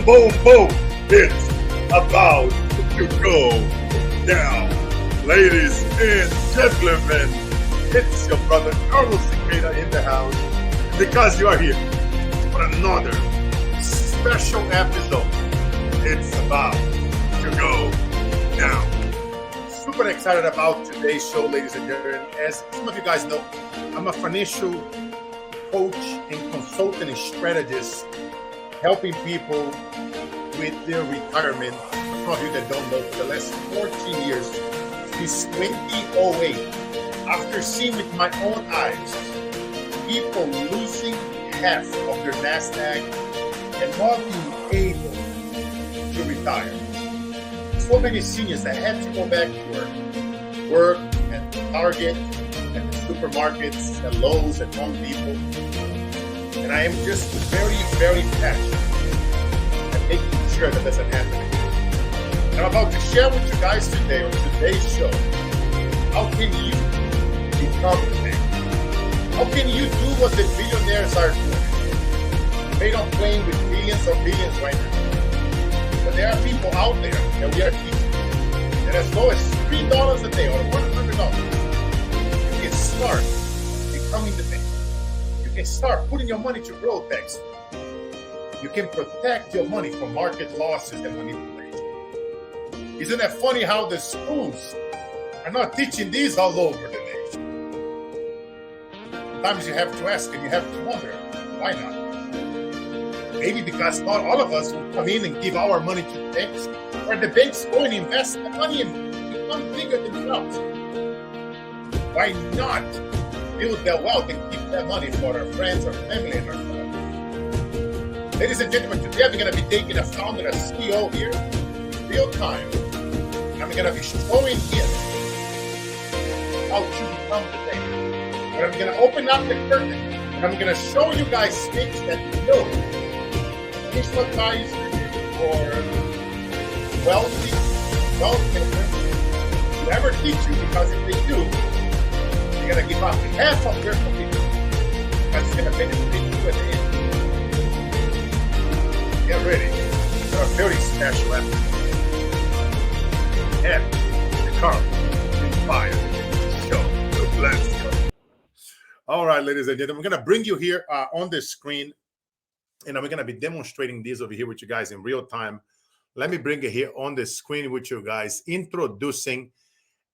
boom, boom. It's about to go down. Ladies and gentlemen, it's your brother Carlos Siqueira in the house. Because you are here for another special episode, it's about to go down. Super excited about today's show, ladies and gentlemen. As some of you guys know, I'm a financial coach and consultant and strategist helping people with their retirement. For some of you that don't know, for the last 14 years, since 2008, after seeing with my own eyes people losing half of their NASDAQ and not being able to retire. So many seniors that had to go back to work at Target, at the supermarkets, at Lowe's, at Home Depot. And I am just very, very passionate at making sure that doesn't happen again. And I'm about to share with you guys today on today's show, how can you become the man? How can you do what the billionaires are doing? They don't play with billions or billions right now. But there are people out there that we are teaching that as low as $3 a day or $100, you can start becoming the man. You can start putting your money to growth packs. You can protect your money from market losses and manipulation. Isn't that funny how the schools are not teaching these all over the nation? Sometimes you have to ask and you have to wonder, why not? Maybe because not all of us will come in and give our money to the banks, or the banks go and invest the money and become bigger themselves. Why not build their wealth and keep that money for our friends, our family, and our friends? Ladies and gentlemen, today I'm going to be taking a founder, a CEO here, real time. I'm going to be showing him how to become the bank. But I'm going to open up the curtain and I'm going to show you guys things that no financial advisor or wealth makers will ever teach you, because if they do, they're going to give up half of their commitment because it's going to benefit you at the end. Get ready for a very special episode. And the Carlos Inspired Show. Let's go. All right, ladies and gentlemen, I'm going to bring you here on the screen, and I'm going to be demonstrating this over here with you guys in real time. Let me bring it here on the screen with you guys, introducing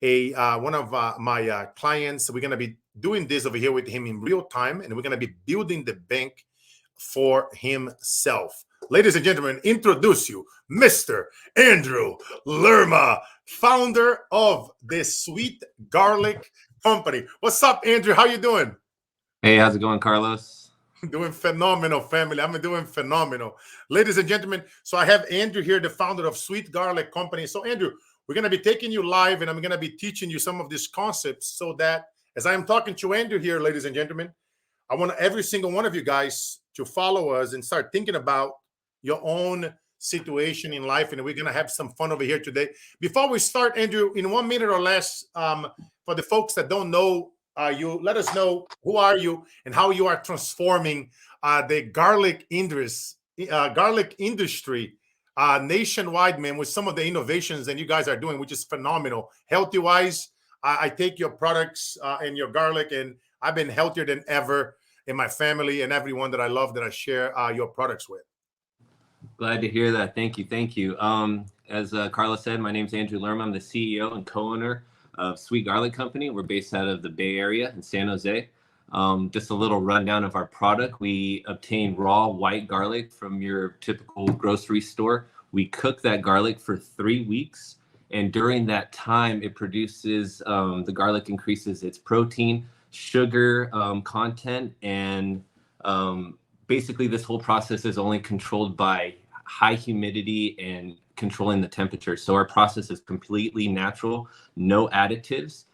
one of my clients. We're going to be doing this over here with him in real time, and we're going to be building the bank for himself. Ladies and gentlemen, introduce you, Mr. Andrew Lerma, founder of the Sweet Garlic Company. What's up, Andrew? How you doing? Hey, how's it going, Carlos? Doing phenomenal, family. I'm doing phenomenal. Ladies and gentlemen, so I have Andrew here, the founder of Sweet Garlic Company. So, Andrew, we're going to be taking you live, and I'm going to be teaching you some of these concepts so that as I'm talking to Andrew here, ladies and gentlemen, I want every single one of you guys to follow us and start thinking about your own situation in life, and we're going to have some fun over here today. Before we start, Andrew, in 1 minute or less, for the folks that don't know you, let us know who are you and how you are transforming the garlic industry nationwide, man, with some of the innovations that you guys are doing, which is phenomenal. Healthy-wise, I take your products and your garlic, and I've been healthier than ever in my family and everyone that I love that I share your products with. Glad to hear that. Thank you. Thank you. As Carlos said, my name is Andrew Lerma. I'm the CEO and co-owner of Sweet Garlic Company. We're based out of the Bay Area in San Jose. Just a little rundown of our product. We obtain raw white garlic from your typical grocery store. We cook that garlic for 3 weeks. And during that time, it produces, the garlic increases its protein, sugar content, and basically this whole process is only controlled by high humidity and controlling the temperature. So our process is completely natural, no additives.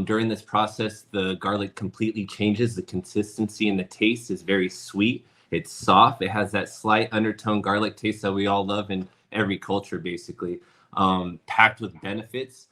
During this process, the garlic completely changes. The consistency and the taste is very sweet. It's soft. It has that slight undertone garlic taste that we all love in every culture, basically. Packed with benefits.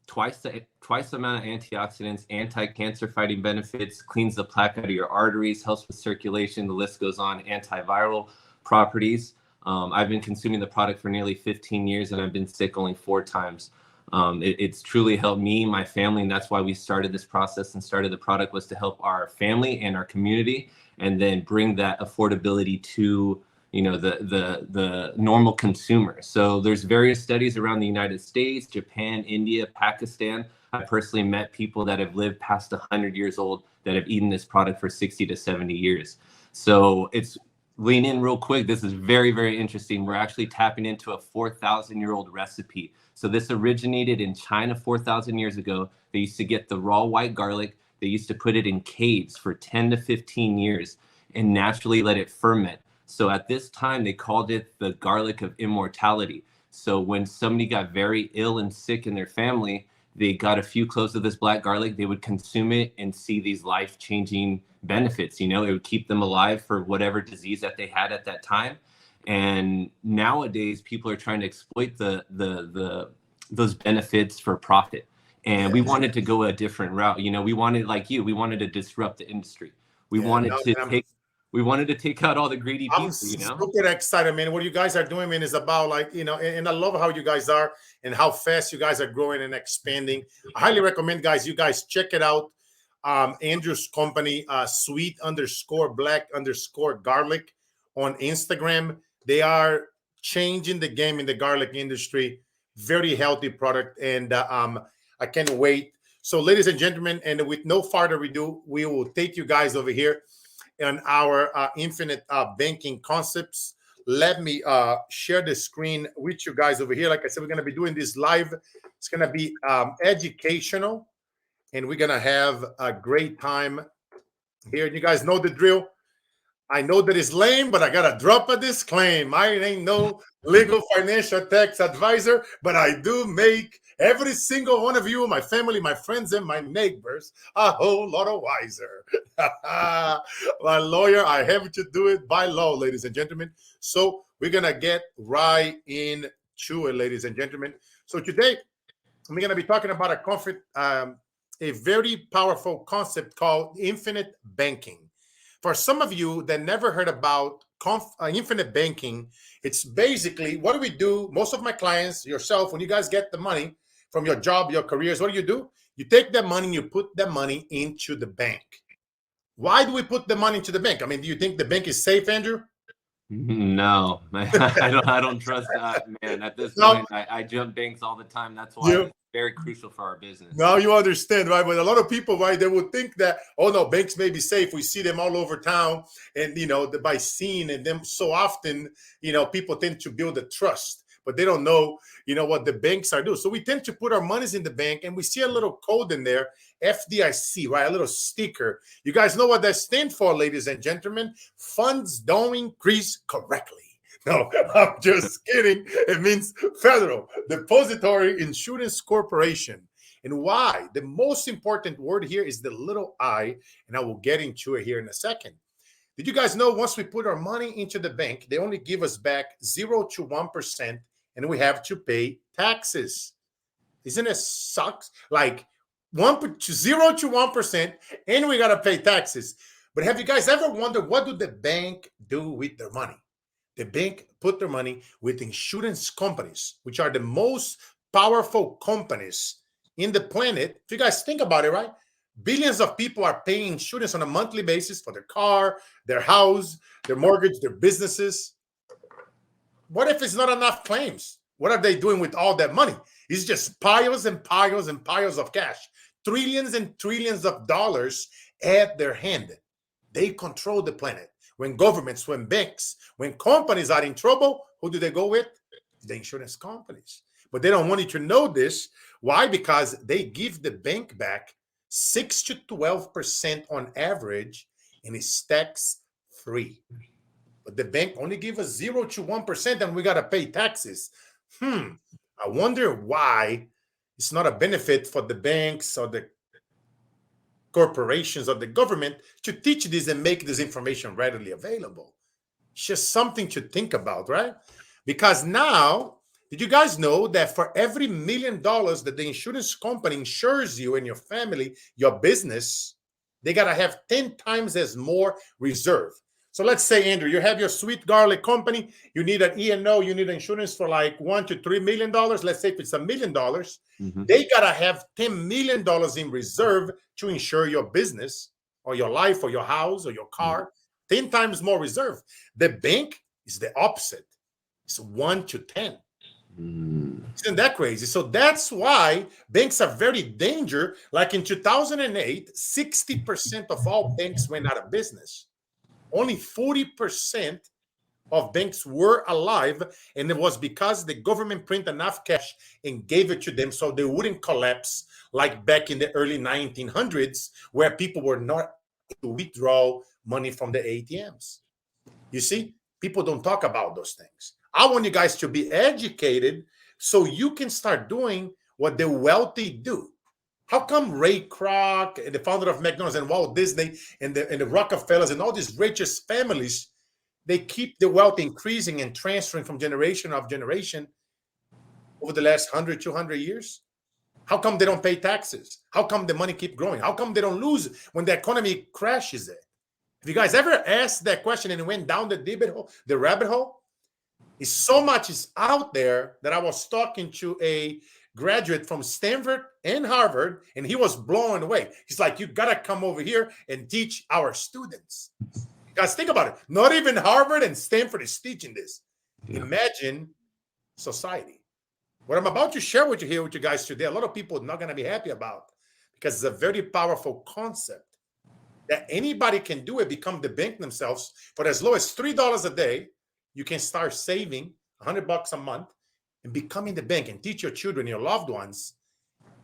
Twice the amount of antioxidants, anti-cancer fighting benefits, cleans the plaque out of your arteries, helps with circulation. The list goes on. Antiviral properties. I've been consuming the product for nearly 15 years, and I've been sick only 4 times. It's truly helped me, my family, and that's why we started this process and started the product, was to help our family and our community, and then bring that affordability to the normal consumer. So there's various studies around the United States, Japan, India, Pakistan. I personally met people that have lived past 100 years old that have eaten this product for 60 to 70 years. So it's lean in real quick. This is very, very interesting. We're actually tapping into a 4,000-year-old recipe. So this originated in China 4,000 years ago. They used to get the raw white garlic. They used to put it in caves for 10 to 15 years and naturally let it ferment. So at this time, they called it the garlic of immortality. So when somebody got very ill and sick in their family, they got a few cloves of this black garlic, they would consume it and see these life-changing benefits. It would keep them alive for whatever disease that they had at that time. And nowadays, people are trying to exploit those benefits for profit. And we wanted to go a different route. We wanted, like you, we wanted to disrupt the industry. We wanted to take out all the greedy people. I'm super excited, man. What you guys are doing, man, is about and I love how you guys are and how fast you guys are growing and expanding. I highly recommend, guys, you guys check it out. Andrew's company, sweet_black_garlic on Instagram. They are changing the game in the garlic industry. Very healthy product, and I can't wait. So, ladies and gentlemen, and with no further ado, we will take you guys over here on our infinite banking concepts. Let me share the screen with you guys over here. Like I said, we're going to be doing this live. It's going to be educational, and we're going to have a great time here. You guys know the drill. I know that it's lame, but I got to drop a disclaimer. I ain't no legal financial tax advisor, but I do make every single one of you, my family, my friends, and my neighbors, a whole lot of wiser. My lawyer, I have to do it by law, ladies and gentlemen. So we're going to get right into it, ladies and gentlemen. So today, we're going to be talking about a very powerful concept called infinite banking. For some of you that never heard about infinite banking, it's basically, what do we do? Most of my clients, yourself, when you guys get the money from your job, your careers, what do? You take that money and you put the money into the bank. Why do we put the money into the bank? I mean, do you think the bank is safe, Andrew? No, I don't trust that, man. At this point, I jump banks all the time. That's why it's very crucial for our business. Now you understand, right? But a lot of people, right, they would think that, oh no, banks may be safe. We see them all over town, and by seeing them so often, people tend to build a trust, but they don't know, what the banks are doing. So we tend to put our monies in the bank, and we see a little code in there, FDIC, right? A little sticker. You guys know what that stands for, ladies and gentlemen? Funds don't increase correctly. No, I'm just kidding. It means Federal Depository Insurance Corporation. And why? The most important word here is the little I, and I will get into it here in a second. Did you guys know once we put our money into the bank, they only give us back 0 to 1%, and we have to pay taxes? Isn't it sucks? Like 0 to 1%, and we got to pay taxes. But have you guys ever wondered, what do the bank do with their money? The bank put their money with insurance companies, which are the most powerful companies in the planet. If you guys think about it, right? Billions of people are paying insurance on a monthly basis for their car, their house, their mortgage, their businesses. What if it's not enough claims? What are they doing with all that money? It's just piles and piles and piles of cash. Trillions and trillions of dollars at their hand. They control the planet. When governments, when banks, when companies are in trouble, who do they go with? The insurance companies. But they don't want you to know this. Why? Because they give the bank back 6 to 12% on average, and it's tax-free. But the bank only gives us 0 to 1%, and we got to pay taxes. I wonder why it's not a benefit for the banks or the corporations or the government to teach this and make this information readily available. It's just something to think about, right? Because now, did you guys know that for every $1 million that the insurance company insures you and your family, your business, they got to have 10 times as more reserve. So let's say, Andrew, you have your sweet garlic company. You need an E&O. You need insurance for like $1 to $3 million. Let's say if it's $1 million, they gotta have $10 million in reserve to insure your business or your life or your house or your car. 10 times more reserve. The bank is the opposite. It's 1 to 10. Isn't that crazy? So that's why banks are very dangerous. Like in 2008, 60% of all banks went out of business. Only 40% of banks were alive, and it was because the government printed enough cash and gave it to them so they wouldn't collapse like back in the early 1900s, where people were not able to withdraw money from the ATMs. You see, people don't talk about those things. I want you guys to be educated so you can start doing what the wealthy do. How come Ray Kroc, the founder of McDonald's, and Walt Disney, and the Rockefellers, and all these richest families, they keep the wealth increasing and transferring from generation of generation over the last 100, 200 years? How come they don't pay taxes? How come the money keep growing? How come they don't lose when the economy crashes it? Have you guys ever asked that question and went down the rabbit hole? It's so much is out there that I was talking to a graduate from Stanford and Harvard, and he was blown away. He's like, you gotta come over here and teach our students. Guys, think about it. Not even Harvard and Stanford is teaching this. Yeah. Imagine society. What I'm about to share with you here with you guys today, a lot of people are not going to be happy about, because it's a very powerful concept that anybody can do it, become the bank themselves. For as low as $3 a day, you can start saving $100 a month and becoming the bank and teach your children, your loved ones.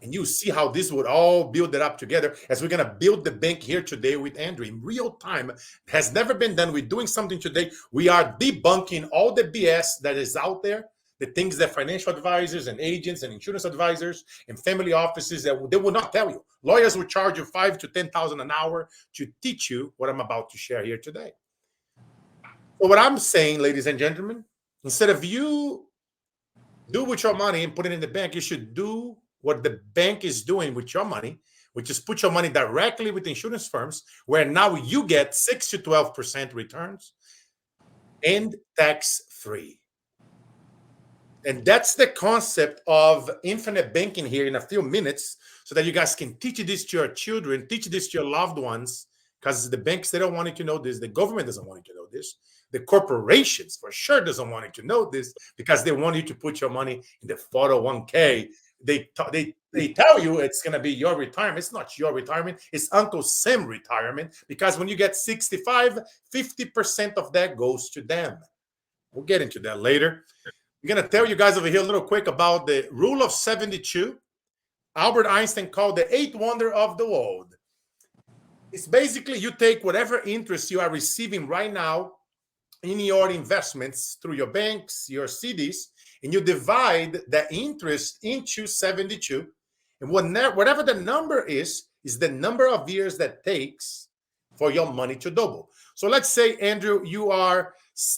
And you see how this would all build it up together as we're going to build the bank here today with Andrew in real time. It has never been done. We're doing something today. We are debunking all the BS that is out there, the things that financial advisors and agents and insurance advisors and family offices that they will not tell you. Lawyers will charge you $5,000 to $10,000 an hour to teach you what I'm about to share here today. So what I'm saying, ladies and gentlemen, instead of you do with your money and put it in the bank, you should do what the bank is doing with your money, which is put your money directly with insurance firms, where now you get 6 to 12% returns and tax-free. And that's the concept of infinite banking here in a few minutes, so that you guys can teach this to your children, teach this to your loved ones, because the banks, they don't want you to know this. The government doesn't want you to know this. The corporations for sure doesn't want you to know this, because they want you to put your money in the 401k. They tell you it's going to be your retirement. It's not your retirement. It's Uncle Sam's retirement, because when you get 65, 50% of that goes to them. We'll get into that later. I'm going to tell you guys over here a little quick about the rule of 72. Albert Einstein called the 8th wonder of the world. It's basically you take whatever interest you are receiving right now in your investments through your banks, your CDs, and you divide the interest into 72. And whatever the number is the number of years that takes for your money to double. So let's say, Andrew, you are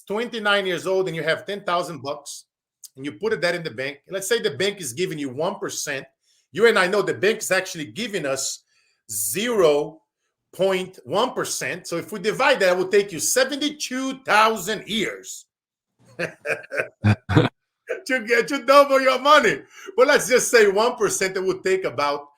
29 years old and you have $10,000 and you put that in the bank. Let's say the bank is giving you 1%. You and I know the bank is actually giving us 0.1%. So if we divide that, it will take you 72,000 years to double your money. But let's just say 1%, it would take about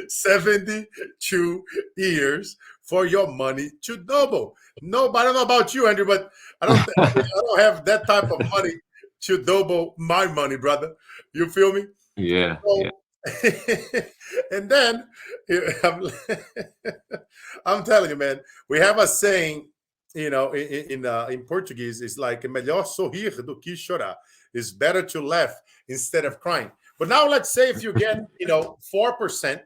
72 years for your money to double. No, I don't know about you, Andrew, but I don't have that type of money to double my money, brother. You feel me? Yeah. So, yeah. And then I'm telling you, man, we have a saying, in Portuguese, it's like melhor sorrir do que chorar. It's better to laugh instead of crying. But now let's say if you get 4%.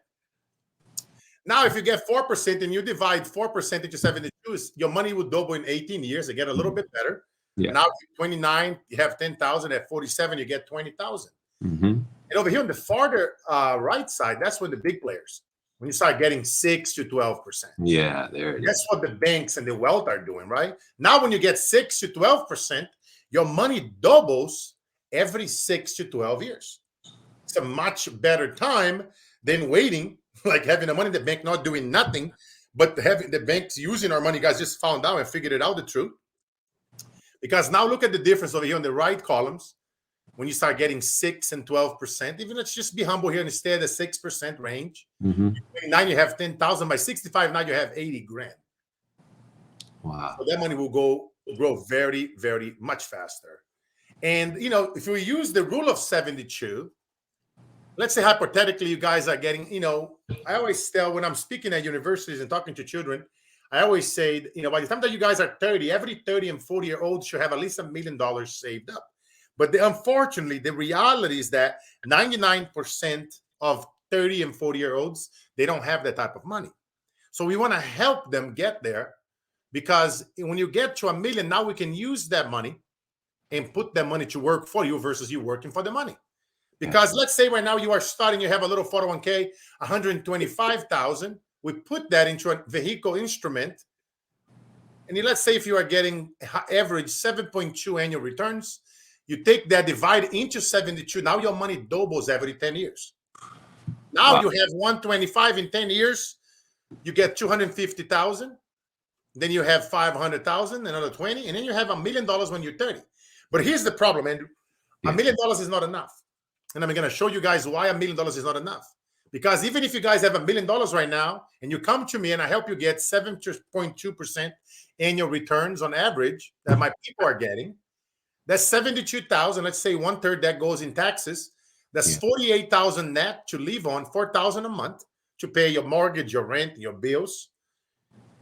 Now, if you get 4% and you divide 4% into 72, your money will double in 18 years. You get a little bit better. Yeah. Now, at 29, you have 10,000. At 47, you get 20,000. Mm-hmm. And over here on the farther right side, that's when the big players, when you start getting 6 to 12%. Yeah, there it is. That's what the banks and the wealth are doing, right? Now, when you get 6 to 12%, your money doubles every 6 to 12 years. It's a much better time than waiting, like having the money in the bank, not doing nothing, But the banks using our money, guys, just found out and figured it out, the truth. Because now look at the difference over here on the right columns. When you start getting 6 and 12%, even let's just be humble here and stay at the 6% range. Mm-hmm. Now you have 10,000. By 65, now you have 80 grand. Wow. So that money will grow very, very much faster. And, you know, if we use the rule of 72, let's say hypothetically you guys are getting, you know, I always tell when I'm speaking at universities and talking to children, I always say, you know, by the time that you guys are 30, every 30 and 40-year-old should have at least $1 million saved up. But unfortunately, the reality is that 99% of 30 and 40-year-olds, they don't have that type of money. So we want to help them get there, because when you get to $1 million, now we can use that money and put that money to work for you versus you working for the money. Because let's say right now you are starting, you have a little 401k, 125,000. We put that into a vehicle instrument. And let's say if you are getting average 7.2 annual returns, you take that, divide into 72. Now your money doubles every 10 years. Now you have 125 in 10 years. You get 250,000. Then you have 500,000, another 20, and then you have $1 million when you're 30. But here's the problem, Andrew. $1 million is not enough. And I'm going to show you guys why $1 million is not enough. Because even if you guys have $1 million right now, and you come to me and I help you get 7.2% annual returns on average that my people are getting, that's 72,000. Let's say 1/3 that goes in taxes. That's 48,000 net to live on, 4,000 a month to pay your mortgage, your rent, your bills.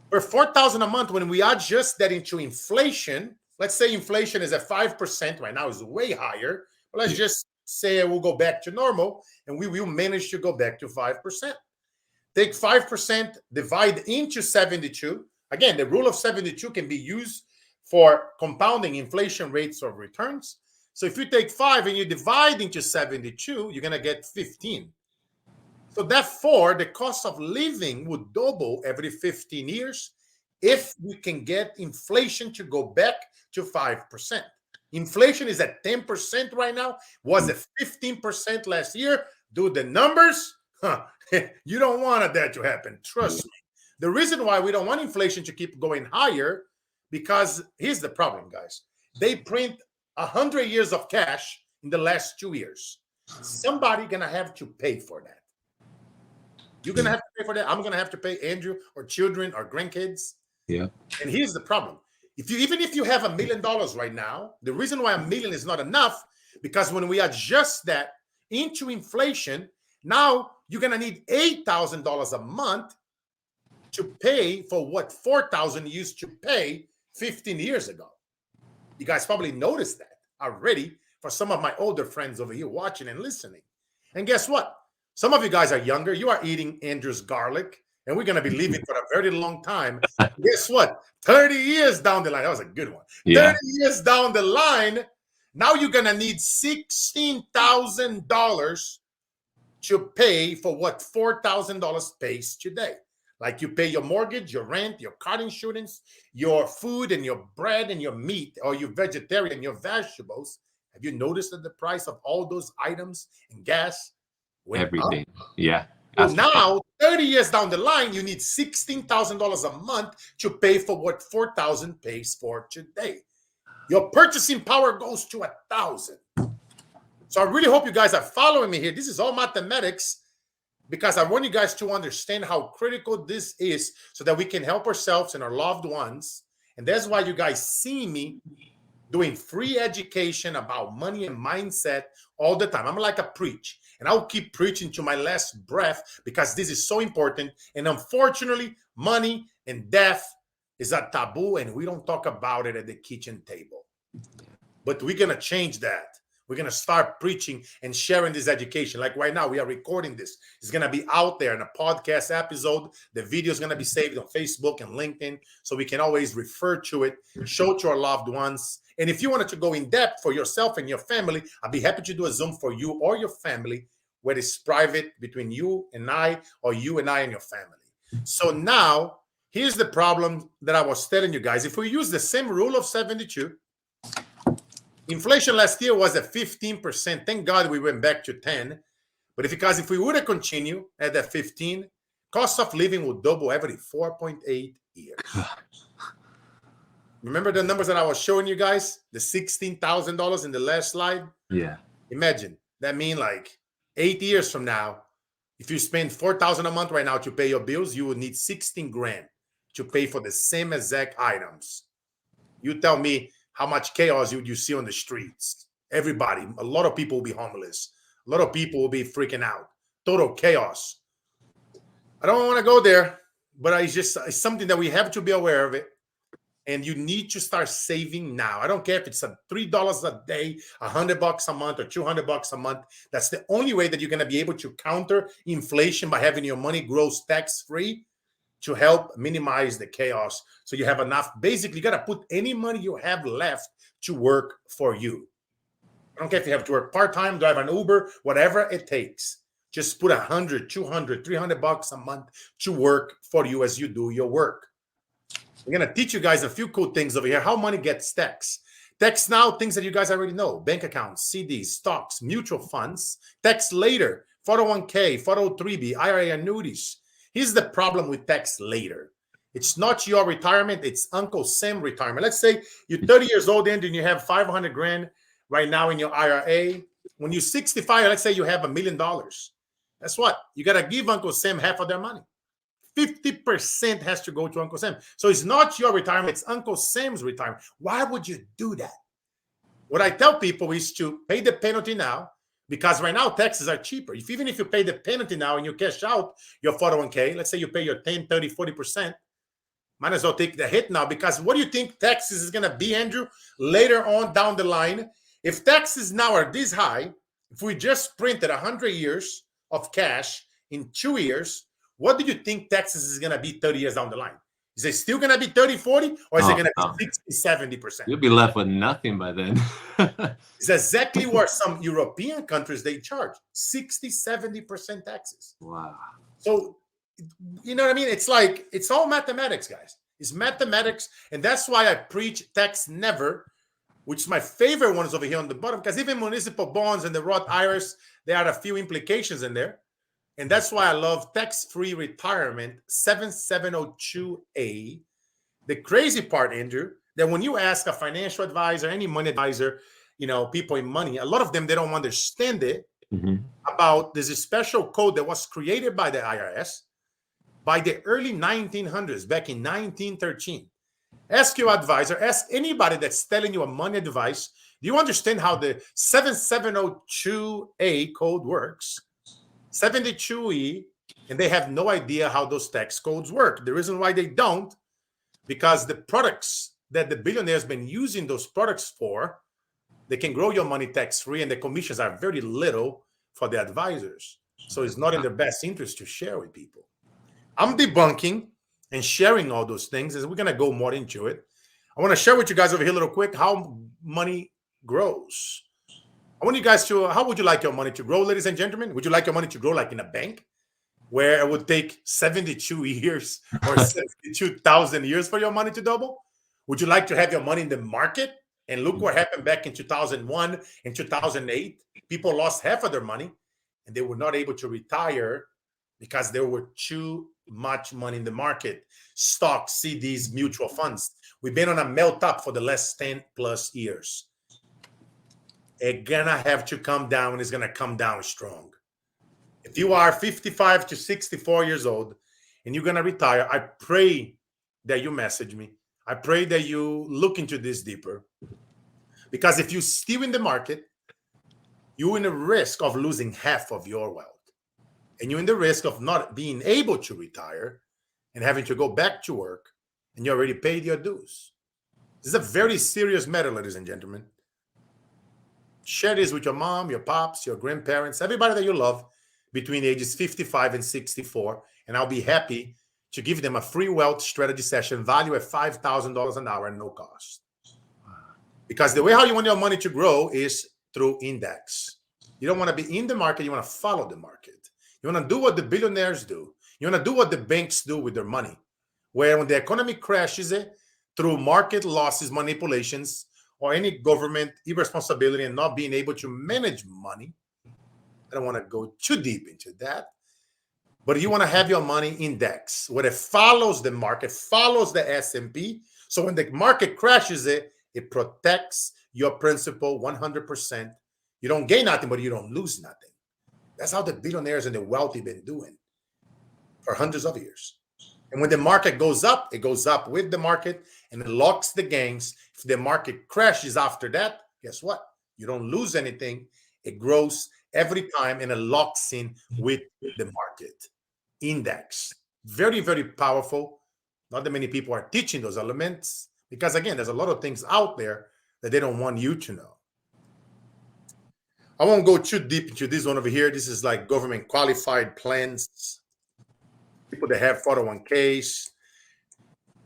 For 4,000 a month, when we adjust that into inflation, let's say inflation is at 5% right now, is way higher. But let's just say we'll go back to normal, and we will manage to go back to 5%. Take 5%, divide into 72. Again, the rule of 72 can be used for compounding inflation rates of returns. So if you take 5 and you divide into 72, you're going to get 15. So therefore, the cost of living would double every 15 years if we can get inflation to go back to 5%. Inflation is at 10% right now, was at 15% last year. Do the numbers. You don't want that to happen. Trust me. The reason why we don't want inflation to keep going higher, because here's the problem, guys. They print 100 years of cash in the last 2 years. Somebody going to have to pay for that. You're going to have to pay for that. I'm going to have to pay Andrew or children or grandkids. Yeah. And here's the problem. Even if you have $1 million right now, the reason why $1 million is not enough, because when we adjust that into inflation, now you're going to need $8,000 a month to pay for what $4,000 used to pay 15 years ago. You guys probably noticed that already for some of my older friends over here watching and listening. And guess what? Some of you guys are younger. You are eating Andrew's garlic, and we're going to be living for a very long time. Guess what? 30 years down the line, that was a good one. Yeah. 30 years down the line, now you're going to need $16,000 to pay for what $4,000 pays today. Like you pay your mortgage, your rent, your car insurance, your food and your bread and your meat, or you're vegetarian, your vegetables. Have you noticed that the price of all those items and gas went everything up? Yeah. So now, 30 years down the line, you need $16,000 a month to pay for what $4,000 pays for today. Your purchasing power goes to 1,000. So I really hope you guys are following me here. This is all mathematics, because I want you guys to understand how critical this is so that we can help ourselves and our loved ones. And that's why you guys see me doing free education about money and mindset all the time. I'm like a preach, and I'll keep preaching to my last breath, because this is so important. And unfortunately, money and death is a taboo, and we don't talk about it at the kitchen table. But we're going to change that. We're going to start preaching and sharing this education. Like right now, we are recording this. It's going to be out there in a podcast episode. The video is going to be saved on Facebook and LinkedIn, so we can always refer to it, show it to our loved ones. And if you wanted to go in depth for yourself and your family, I'll be happy to do a Zoom for you or your family, where it's private between you and I, or you and I and your family. So now, here's the problem that I was telling you guys. If we use the same rule of 72, inflation last year was at 15%. Thank God we went back to 10. But because if we would have continued at that 15, Cost of living will double every 4.8 years. Remember the numbers that I was showing you guys? The $16,000 in the last slide? Yeah. Imagine. That means like 8 years from now, if you spend $4,000 a month right now to pay your bills, you would need 16 grand to pay for the same exact items. You tell me how much chaos you see on the streets. Everybody, a lot of people will be homeless. A lot of people will be freaking out. Total chaos. I don't want to go there, but it's something that we have to be aware of it. And you need to start saving now. I don't care if it's $3 a day, $100 a month, or $200 a month. That's the only way that you're going to be able to counter inflation, by having your money grows tax-free to help minimize the chaos. So you have enough. Basically, you got to put any money you have left to work for you. I don't care if you have to work part-time, drive an Uber, whatever it takes. Just put $100, $200, $300 a month to work for you as you do your work. We're going to teach you guys a few cool things over here. How money gets taxed. Tax now, things that you guys already know. Bank accounts, CDs, stocks, mutual funds. Tax later, 401k, 403b, IRA annuities. Here's the problem with tax later. It's not your retirement. It's Uncle Sam retirement. Let's say you're 30 years old and you have 500 grand right now in your IRA. When you're 65, let's say you have $1 million. That's what? You got to give Uncle Sam half of their money. 50% has to go to Uncle Sam. So it's not your retirement, it's Uncle Sam's retirement. Why would you do that? What I tell people is to pay the penalty now, because right now taxes are cheaper. Even if you pay the penalty now and you cash out your 401k, let's say you pay your 10, 30, 40%, might as well take the hit now, because what do you think taxes is going to be, Andrew, later on down the line? If taxes now are this high, if we just printed 100 years of cash in 2 years, what do you think taxes is going to be 30 years down the line? Is it still going to be 30, 40, or is it going to be 60, 70%? You'll be left with nothing by then. It's exactly where some European countries, they charge 60, 70% taxes. Wow. So, you know what I mean? It's like, it's all mathematics, guys. It's mathematics. And that's why I preach tax never, which is my favorite ones over here on the bottom, because even municipal bonds and the Roth IRAs, there are a few implications in there. And that's why I love tax-free retirement 7702A. The crazy part, Andrew, that when you ask a financial advisor, any money advisor, you know, people in money, a lot of them, they don't understand it about this special code that was created by the IRS by the early 1900s, back in 1913. Ask your advisor, ask anybody that's telling you a money advice, do you understand how the 7702A code works? 72E, and they have no idea how those tax codes work. The reason why they don't, because the products that the billionaires been using those products for, they can grow your money tax-free, and the commissions are very little for the advisors. So it's not in their best interest to share with people. I'm debunking and sharing all those things, and we're going to go more into it. I want to share with you guys over here a little quick how money grows. I want you guys to, how would you like your money to grow, ladies and gentlemen? Would you like your money to grow like in a bank, where it would take 72 years or 72,000 years for your money to double? Would you like to have your money in the market? And look what happened back in 2001 and 2008. People lost half of their money, and they were not able to retire because there were too much money in the market. Stocks, CDs, mutual funds. We've been on a melt up for the last 10 plus years. It's gonna have to come down, and it's gonna come down strong. If you are 55 to 64 years old and you're gonna retire, I pray that you message me. I pray that you look into this deeper, because if you're still in the market, you're in a risk of losing half of your wealth, and you're in the risk of not being able to retire and having to go back to work, and you already paid your dues. This is a very serious matter, ladies and gentlemen. Share this with your mom, your pops, your grandparents, everybody that you love between ages 55 and 64. And I'll be happy to give them a free wealth strategy session value at $5,000 an hour and no cost. Because the way how you want your money to grow is through index. You don't want to be in the market. You want to follow the market. You want to do what the billionaires do. You want to do what the banks do with their money. Where when the economy crashes through market losses, manipulations, or any government irresponsibility and not being able to manage money. I don't want to go too deep into that. But you want to have your money index where it follows the market, follows the S&P. So when the market crashes it protects your principal 100%. You don't gain nothing, but you don't lose nothing. That's how the billionaires and the wealthy been doing for hundreds of years. And when the market goes up, it goes up with the market and it locks the gains. If the market crashes after that, guess what? You don't lose anything. It grows every time and it locks in with the market index. Very, very powerful. Not that many people are teaching those elements because, again, there's a lot of things out there that they don't want you to know. I won't go too deep into this one over here. This is like government qualified plans. People that have 401ks.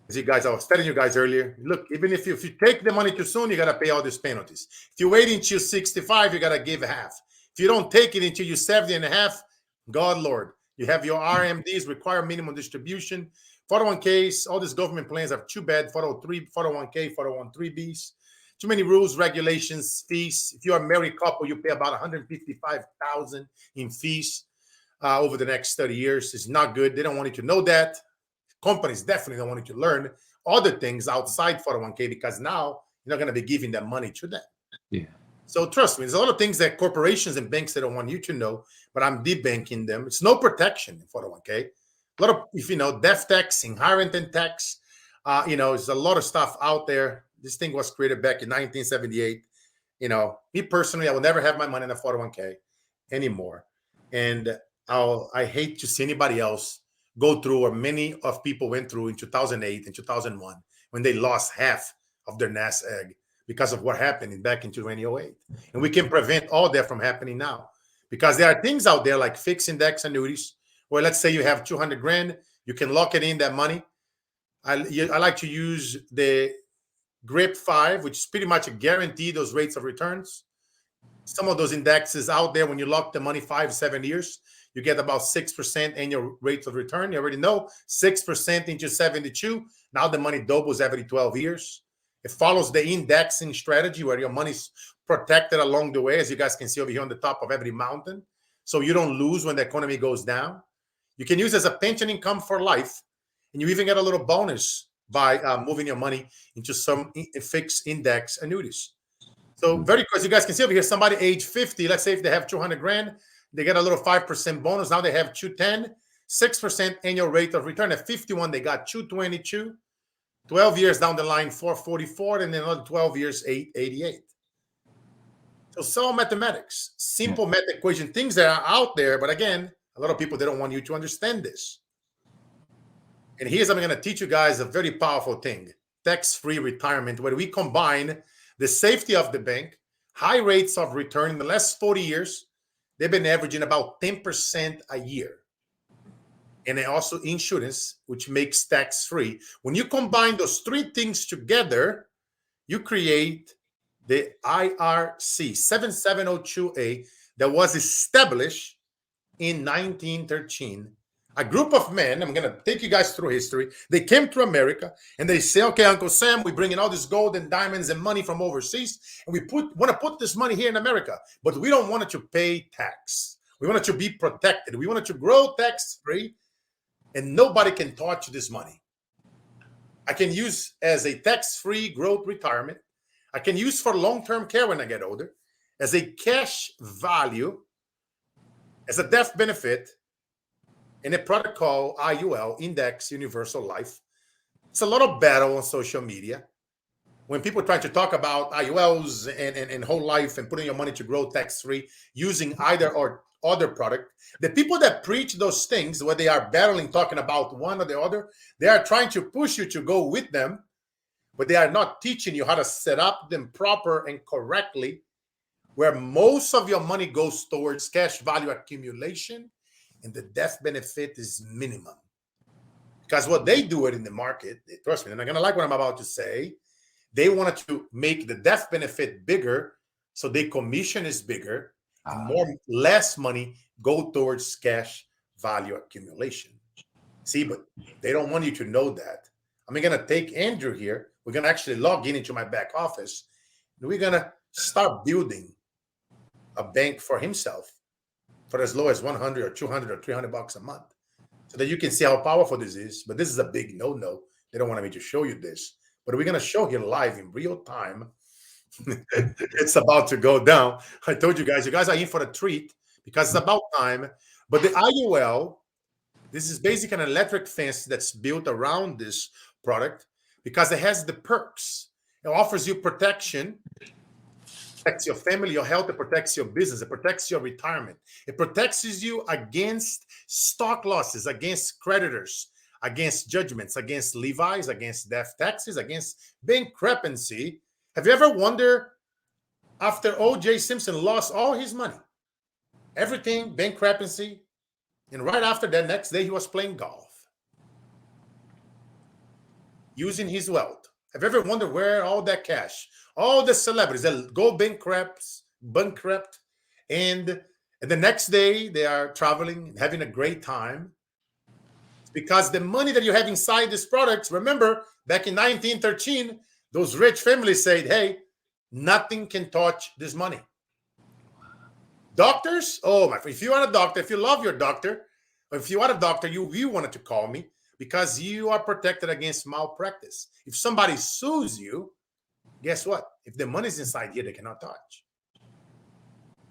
As you guys, I was telling you guys earlier, look, even if you take the money too soon, you got to pay all these penalties. If you wait until 65, you got to give half. If you don't take it until you're 70 and a half, God, Lord, you have your RMDs, require minimum distribution. 401ks, all these government plans are too bad. 403, 401k, 401(3)Bs. Too many rules, regulations, fees. If you're a married couple, you pay about $155,000 in fees over the next 30 years. It's not good. They don't want you to know that. Companies definitely don't want you to learn other things outside 401k because now you're not going to be giving that money to them. Yeah. So trust me, there's a lot of things that corporations and banks that don't want you to know, but I'm debanking them. It's no protection in 401k. A lot of, if you know, death tax, inheritance tax, there's a lot of stuff out there. This thing was created back in 1978. Me personally, I will never have my money in a 401k anymore. And I hate to see anybody else go through, or many of people went through in 2008 and 2001 when they lost half of their nest egg because of what happened back in 2008. And we can prevent all that from happening now because there are things out there like fixed index annuities where, let's say you have 200 grand, you can lock it in that money. I like to use the GRIP 5, which is pretty much a guarantee those rates of returns. Some of those indexes out there, when you lock the money 5-7 years, you get about 6% annual rates of return. You already know 6% into 72. Now the money doubles every 12 years. It follows the indexing strategy where your money's protected along the way, as you guys can see over here on the top of every mountain. So you don't lose when the economy goes down. You can use it as a pension income for life. And you even get a little bonus by moving your money into some fixed index annuities. So very close. You guys can see over here, somebody age 50, let's say if they have 200 grand, they get a little 5% bonus. Now they have 210, 6% annual rate of return. At 51, they got 222. 12 years down the line, 444, and then another 12 years, 888. So it's all mathematics, simple math equation, things that are out there. But again, a lot of people, they don't want you to understand this. And here's I'm going to teach you guys a very powerful thing, tax-free retirement, where we combine the safety of the bank, high rates of return. In the last 40 years, they've been averaging about 10% a year. And then also insurance, which makes tax-free. When you combine those three things together, you create the IRC 7702A that was established in 1913. A group of men, I'm going to take you guys through history. They came to America and they say, okay, Uncle Sam, we bring in all this gold and diamonds and money from overseas. And we want to put this money here in America, but we don't want it to pay tax. We want it to be protected. We want it to grow tax-free and nobody can touch this money. I can use as a tax-free growth retirement. I can use for long-term care when I get older, as a cash value, as a death benefit, in a product called IUL, Index Universal Life. It's a lot of battle on social media. When people try to talk about IULs and whole life and putting your money to grow tax-free using either or other product, the people that preach those things, where they are battling, talking about one or the other, they are trying to push you to go with them, but they are not teaching you how to set up them proper and correctly, where most of your money goes towards cash value accumulation and the death benefit is minimum. Because what they do it in the market, trust me, they're not going to like what I'm about to say. They wanted to make the death benefit bigger, so their commission is bigger, and less money go towards cash value accumulation. See, but they don't want you to know that. I'm going to take Andrew here. We're going to actually log into my back office, and we're going to start building a bank for himself for as low as 100 or 200 or 300 bucks a month. so that you can see how powerful this is. But this is a big no-no. They don't want me to show you this, but we're going to show you live in real time. It's about to go down. I told you guys are in for a treat because it's about time. But the IUL, this is basically an electric fence that's built around this product because it has the perks. It offers you protection, protects your family, your health, it protects your business, it protects your retirement. It protects you against stock losses, against creditors, against judgments, against levies, against death taxes, against bankruptcy. Have you ever wondered, after O.J. Simpson lost all his money, everything, bankruptcy, and right after that, next day, he was playing golf, using his wealth. Have you ever wondered where all that cash, all the celebrities that go bankrupt, and the next day they are traveling and having a great time? It's because the money that you have inside these products, remember, back in 1913, those rich families said, hey, nothing can touch this money. Doctors, oh my, if you are a doctor, if you love your doctor, or if you are a doctor, you wanted to call me because you are protected against malpractice. If somebody sues you, guess what? If the money's inside here, they cannot touch.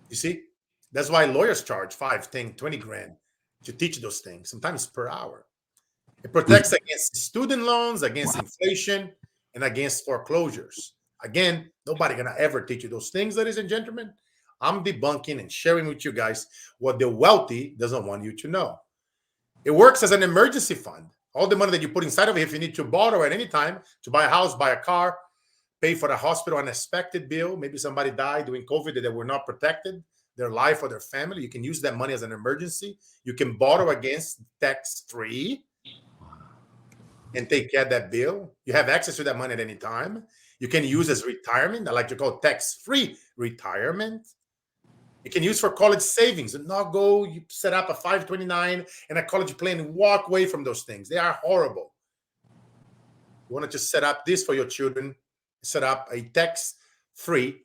You see? That's why lawyers charge 5, 10, 20 grand to teach those things, sometimes per hour. It protects against student loans, against inflation, and against foreclosures. Again, nobody gonna ever teach you those things, ladies and gentlemen. I'm debunking and sharing with you guys what the wealthy doesn't want you to know. It works as an emergency fund. All the money that you put inside of it, if you need to borrow at any time to buy a house, buy a car, pay for the hospital unexpected bill, maybe somebody died during COVID that they were not protected, their life or their family, you can use that money as an emergency. You can borrow against tax-free and take care of that bill. You have access to that money at any time. You can use as retirement. I like to call tax-free retirement. You can use for college savings and not go, you set up a 529 and a college plan and walk away from those things. They are horrible. You want to just set up this for your children, set up a tax-free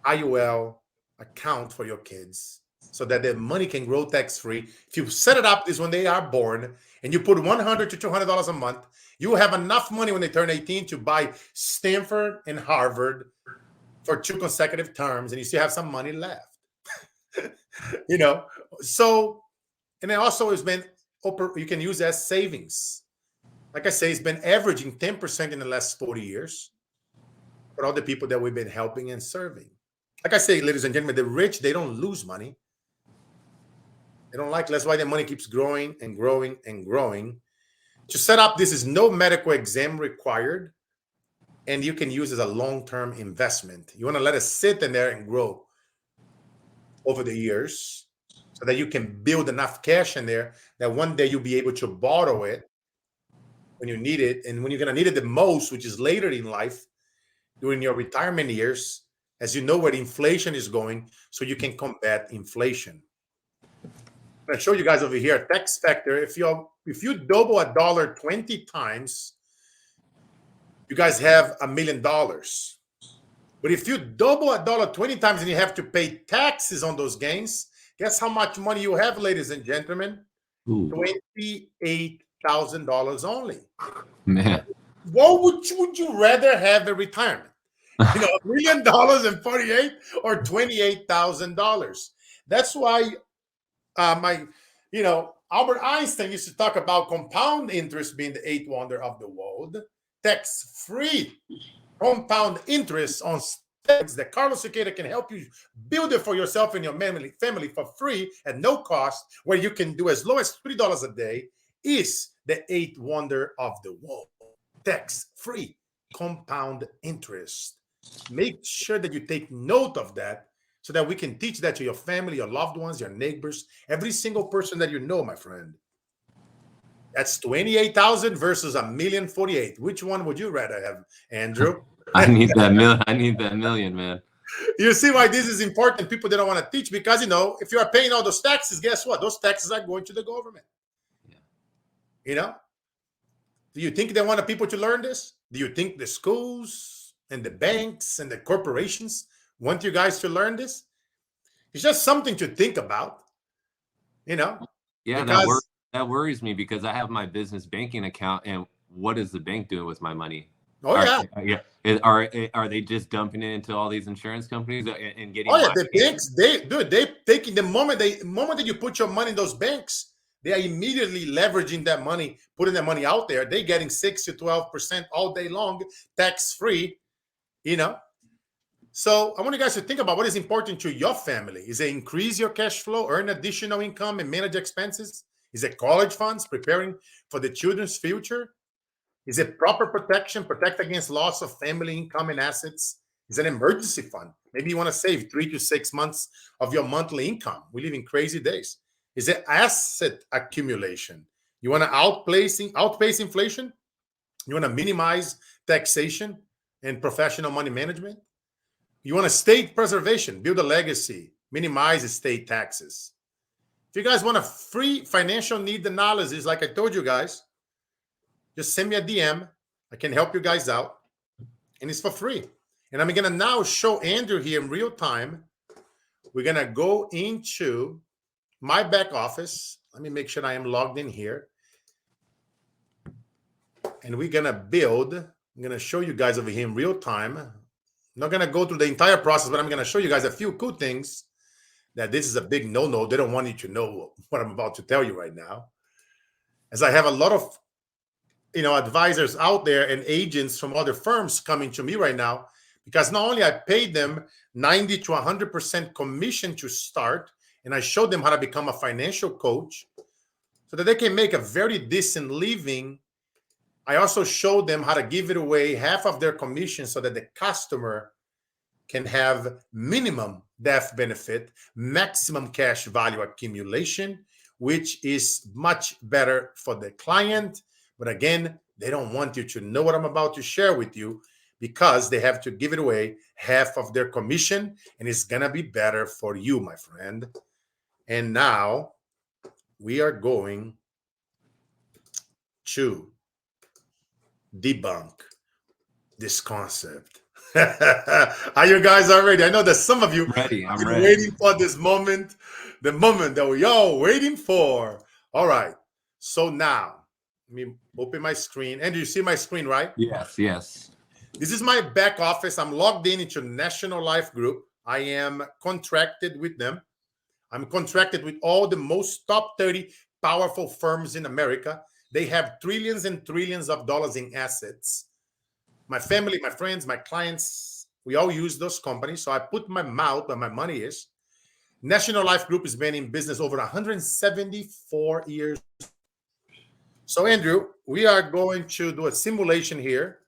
IUL account for your kids so that the money can grow tax-free. If you set it up this when they are born and you put $100 to $200 a month, you have enough money when they turn 18 to buy Stanford and Harvard for 2 consecutive terms, and you still have some money left. You know, so, and it also has been, you can use as savings. Like I say, it's been averaging 10% in the last 40 years for all the people that we've been helping and serving. Like I say, ladies and gentlemen, the rich, they don't lose money. They don't like, that's why their money keeps growing and growing and growing. To set up, this is no medical exam required. And you can use it as a long-term investment. You want to let it sit in there and grow over the years so that you can build enough cash in there that one day you'll be able to borrow it when you need it. And when you're going to need it the most, which is later in life, during your retirement years, as you know where inflation is going, so you can combat inflation. I'm going to show you guys over here, tax factor. If you double a dollar 20 times, you guys have $1 million. But if you double a dollar 20 times and you have to pay taxes on those gains, guess how much money you have, ladies and gentlemen? $28,000 only. Man. What would you rather have in retirement? You know, $1 million and 48 or $28,000. That's why Albert Einstein used to talk about compound interest being the 8th wonder of the world. Tax-free compound interest on things that Carlos Siqueira can help you build it for yourself and your family for free at no cost, where you can do as low as $3 a day, is the 8th wonder of the world. Tax-free compound interest. Make sure that you take note of that so that we can teach that to your family, your loved ones, your neighbors, every single person that you know, my friend. That's 28,000 versus $1,048,000. Which one would you rather have, Andrew? I need that million. I need that million, man. You see why this is important? People, they don't want to teach because, you know, if you are paying all those taxes, guess what? Those taxes are going to the government. Yeah. You know? Do you think they want people to learn this? Do you think the schools and the banks and the corporations want you guys to learn this? It's just something to think about, you know? Yeah, because that worries me because I have my business banking account, and what is the bank doing with my money? Oh yeah. Are they just dumping it into all these insurance companies and getting Oh yeah, my the banks, they taking the moment that you put your money in those banks, they are immediately leveraging that money, putting that money out there. They're getting 6 to 12% all day long, tax free, you know. So I want you guys to think about what is important to your family. Is it increase your cash flow, earn additional income, and manage expenses? Is it college funds, preparing for the children's future? Is it proper protection, protect against loss of family income and assets? Is it an emergency fund? Maybe you want to save 3 to 6 months of your monthly income. We live in crazy days. Is it asset accumulation? You want to outpace inflation? You want to minimize taxation and professional money management? You want estate preservation, build a legacy, minimize estate taxes. If you guys want a free financial need analysis, like I told you guys, just send me a DM. I can help you guys out. And it's for free. And I'm going to now show Andrew here in real time. We're going to go into my back office. Let me make sure I am logged in here. And we're going to build. I'm going to show you guys over here in real time. I'm not going to go through the entire process, but I'm going to show you guys a few cool things that this is a big no-no. They don't want you to know what I'm about to tell you right now. As I have a lot of advisors out there and agents from other firms coming to me right now, because not only I paid them 90 to 100% commission to start, and I showed them how to become a financial coach so that they can make a very decent living. I also showed them how to give it away, half of their commission, so that the customer can have minimum death benefit, maximum cash value accumulation, which is much better for the client. But again, they don't want you to know what I'm about to share with you because they have to give it away, half of their commission, and it's going to be better for you, my friend. And now we are going to debunk this concept. Are you guys all ready? I know that some of you I'm been ready. waiting for this moment, the moment that we all waiting for. All right. So now, let me open my screen. And you see my screen, right? Yes. This is my back office. I'm logged in into National Life Group. I am contracted with them. I'm contracted with all the most top 30 powerful firms in America. They have trillions and trillions of dollars in assets. My family, my friends, my clients, we all use those companies. So I put my mouth where my money is. National Life Group has been in business over 174 years. So Andrew, we are going to do a simulation here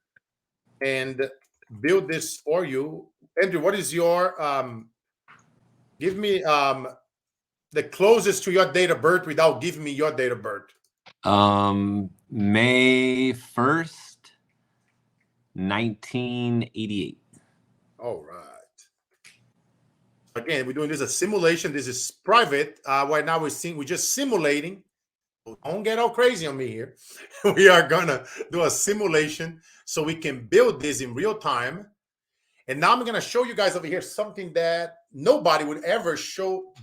and build this for you. Andrew, what is your, give me the closest to your date of birth without giving me your date of birth. May 1st, 1988. All right. Again, we're doing this a simulation. This is private. Right now we're just simulating. Don't get all crazy on me here. We are gonna do a simulation so we can build this in real time. And now I'm gonna show you guys over here something that nobody would ever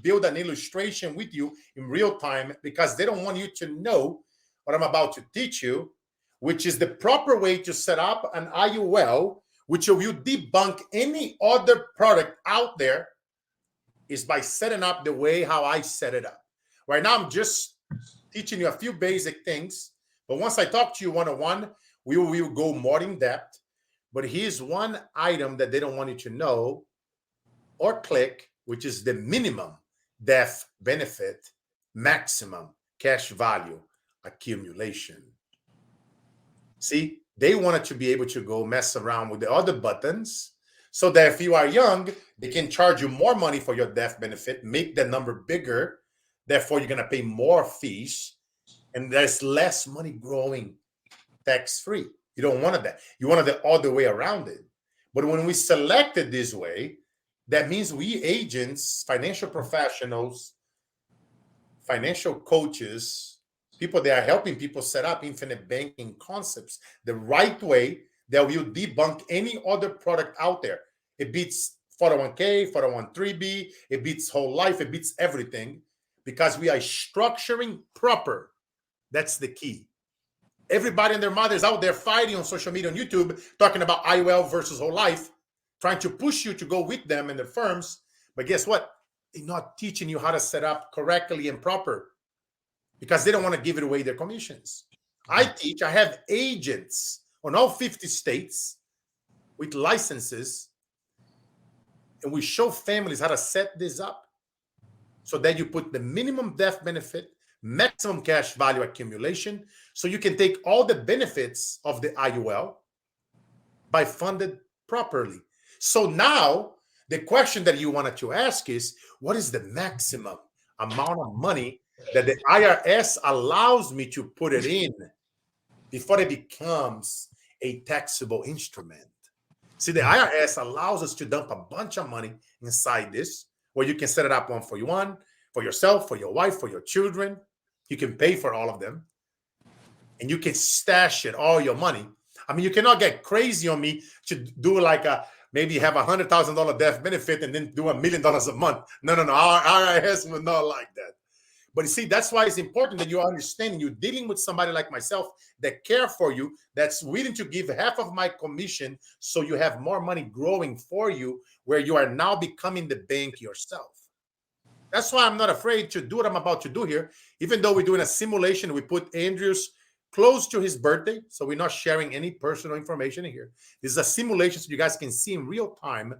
build an illustration with you in real time, because they don't want you to know what I'm about to teach you, which is the proper way to set up an IUL, which will debunk any other product out there, is by setting up the way how I set it up. Right now, I'm just teaching you a few basic things, but once I talk to you one-on-one, we will go more in depth. But here's one item that they don't want you to know or click, which is the minimum death benefit, maximum cash value accumulation. See, they wanted to be able to go mess around with the other buttons so that if you are young, they can charge you more money for your death benefit, make the number bigger. Therefore, you're going to pay more fees, and there's less money growing tax-free. You don't want that. You wanted the other way around it. But when we select it this way, that means we agents, financial professionals, financial coaches, people that are helping people set up infinite banking concepts the right way, that will debunk any other product out there. It beats 401k, 401(b), it beats whole life, it beats everything, because we are structuring proper That's the key. Everybody and their mother is out there fighting on social media, on YouTube, talking about IUL versus whole life, trying to push you to go with them and their firms. But guess what? They're not teaching you how to set up correctly and proper because they don't want to give it away their commissions. I have agents on all 50 states with licenses, and we show families how to set this up so that you put the minimum death benefit, maximum cash value accumulation, so you can take all the benefits of the IUL by funded properly. So now the question that you wanted to ask is, what is the maximum amount of money that the IRS allows me to put it in before it becomes a taxable instrument? See, the IRS allows us to dump a bunch of money inside this, where you can set it up one for yourself, for your wife, for your children. You can pay for all of them. And you can stash it, all your money. I mean, you cannot get crazy on me to do like maybe have $100,000 death benefit and then do $1 million a month. No. Our IRS will not like that. But you see, that's why it's important that you understand you're dealing with somebody like myself that care for you, that's willing to give half of my commission so you have more money growing for you, where you are now becoming the bank yourself. That's why I'm not afraid to do what I'm about to do here. Even though we're doing a simulation, we put Andrew's close to his birthday, so we're not sharing any personal information in here. This is a simulation so you guys can see in real time.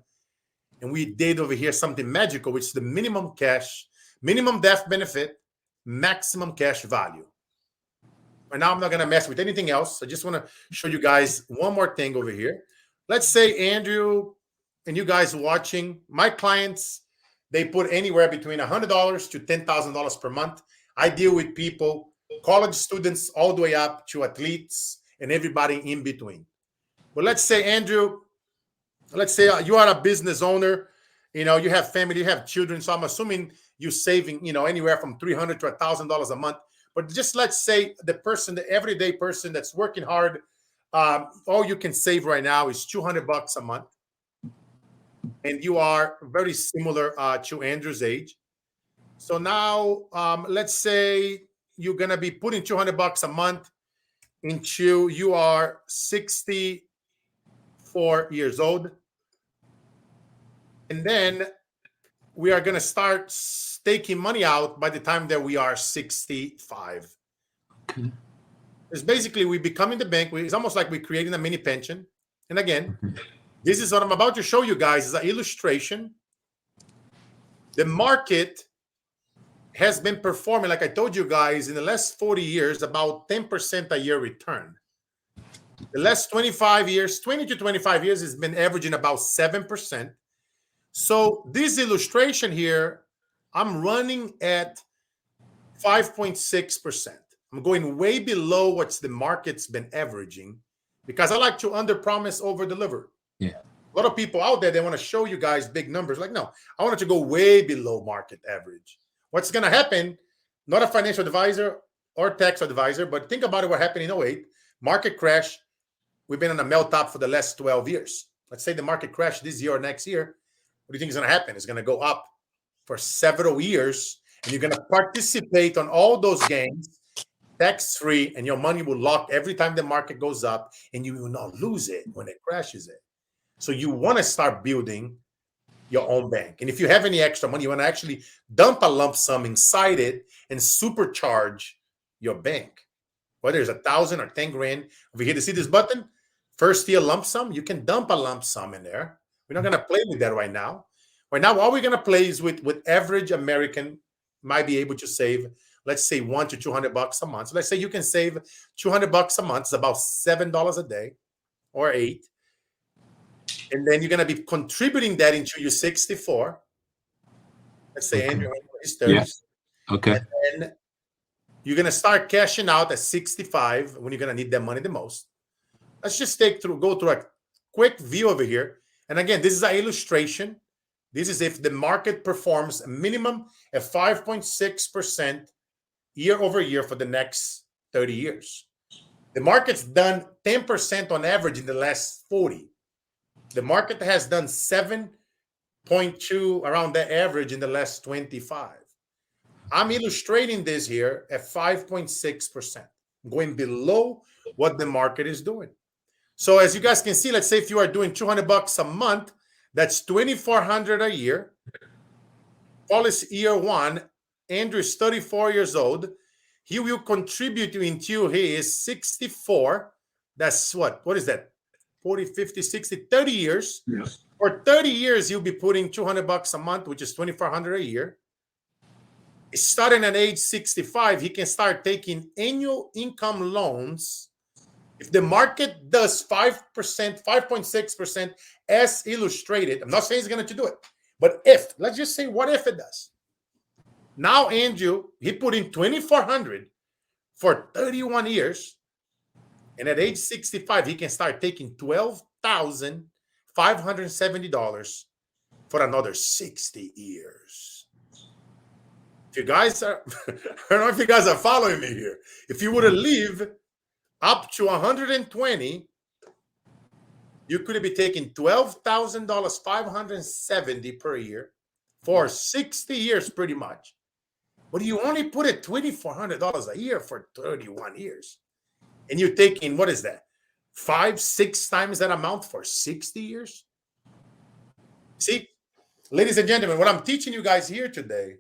And we did over here something magical, which is the minimum cash, minimum death benefit, maximum cash value. And now I'm not going to mess with anything else. I just want to show you guys one more thing over here. Let's say Andrew and you guys watching, my clients, they put anywhere between $100 to $10,000 per month. I deal with people, college students, all the way up to athletes and everybody in between. But let's say, Andrew, let's say you are a business owner, you have family, you have children. So I'm assuming you're saving, anywhere from $300 to $1,000 a month. But just let's say the everyday person that's working hard, all you can save right now is $200 a month. And you are very similar to Andrew's age. So now let's say you're going to be putting $200 a month into, you are 64 years old. And then we are going to start taking money out by the time that we are 65. Okay. It's basically we become in the bank. It's almost like we're creating a mini pension. And again, this is what I'm about to show you guys is an illustration. The market has been performing, like I told you guys, in the last 40 years, about 10% a year return. The last 25 years, 20 to 25 years, has been averaging about 7%. So this illustration here, I'm running at 5.6%. I'm going way below what's the market's been averaging because I like to under-promise, over-deliver. Yeah. A lot of people out there, they want to show you guys big numbers. Like, no, I want it to go way below market average. What's going to happen, not a financial advisor or tax advisor, but think about it, what happened in 08. Market crash. We've been on a melt up for the last 12 years. Let's say the market crash this year or next year. What do you think is going to happen? It's going to go up for several years, and you're going to participate on all those gains tax-free, and your money will lock every time the market goes up, and you will not lose it when it crashes it. So you want to start building your own bank. And if you have any extra money, you want to actually dump a lump sum inside it and supercharge your bank. Whether it's 1,000 or 10 grand. Over here to see this button, first year lump sum, you can dump a lump sum in there. We're not going to play with that right now. Right now, all we're going to play is with average American might be able to save, let's say $100 to $200 a month. So let's say you can save $200 a month. It's about $7 a day or $8. And then you're going to be contributing that into your 64. Let's say Andrew is 30. Yeah. Okay. And then you're going to start cashing out at 65 when you're going to need that money the most. Let's just go through a quick view over here. And again, this is an illustration. This is if the market performs a minimum at 5.6% year over year for the next 30 years. The market's done 10% on average in the last 40. The market has done 7.2 around the average in the last 25. I'm illustrating this here at 5.6%, going below what the market is doing. So as you guys can see, let's say if you are doing $200 a month, that's $2,400 a year. Policy year one, Andrew is 34 years old. He will contribute until he is 64. That's what is that? 40, 50, 60, 30 years. Yes. For 30 years, he'll be putting $200 a month, which is $2,400 a year. Starting at age 65, he can start taking annual income loans. If the market does 5%, 5.6% as illustrated, I'm not saying he's going to do it, but if, let's just say, what if it does? Now, Andrew, he put in $2,400 for 31 years, and at age 65, he can start taking $12,570 for another 60 years. If you guys are, I don't know if you guys are following me here. If you would have lived up to 120, you could be taking $12,570 per year for 60 years, pretty much. But you only put it $2,400 a year for 31 years. And you're taking, what is that? 5-6 times that amount for 60 years? See, ladies and gentlemen, what I'm teaching you guys here today,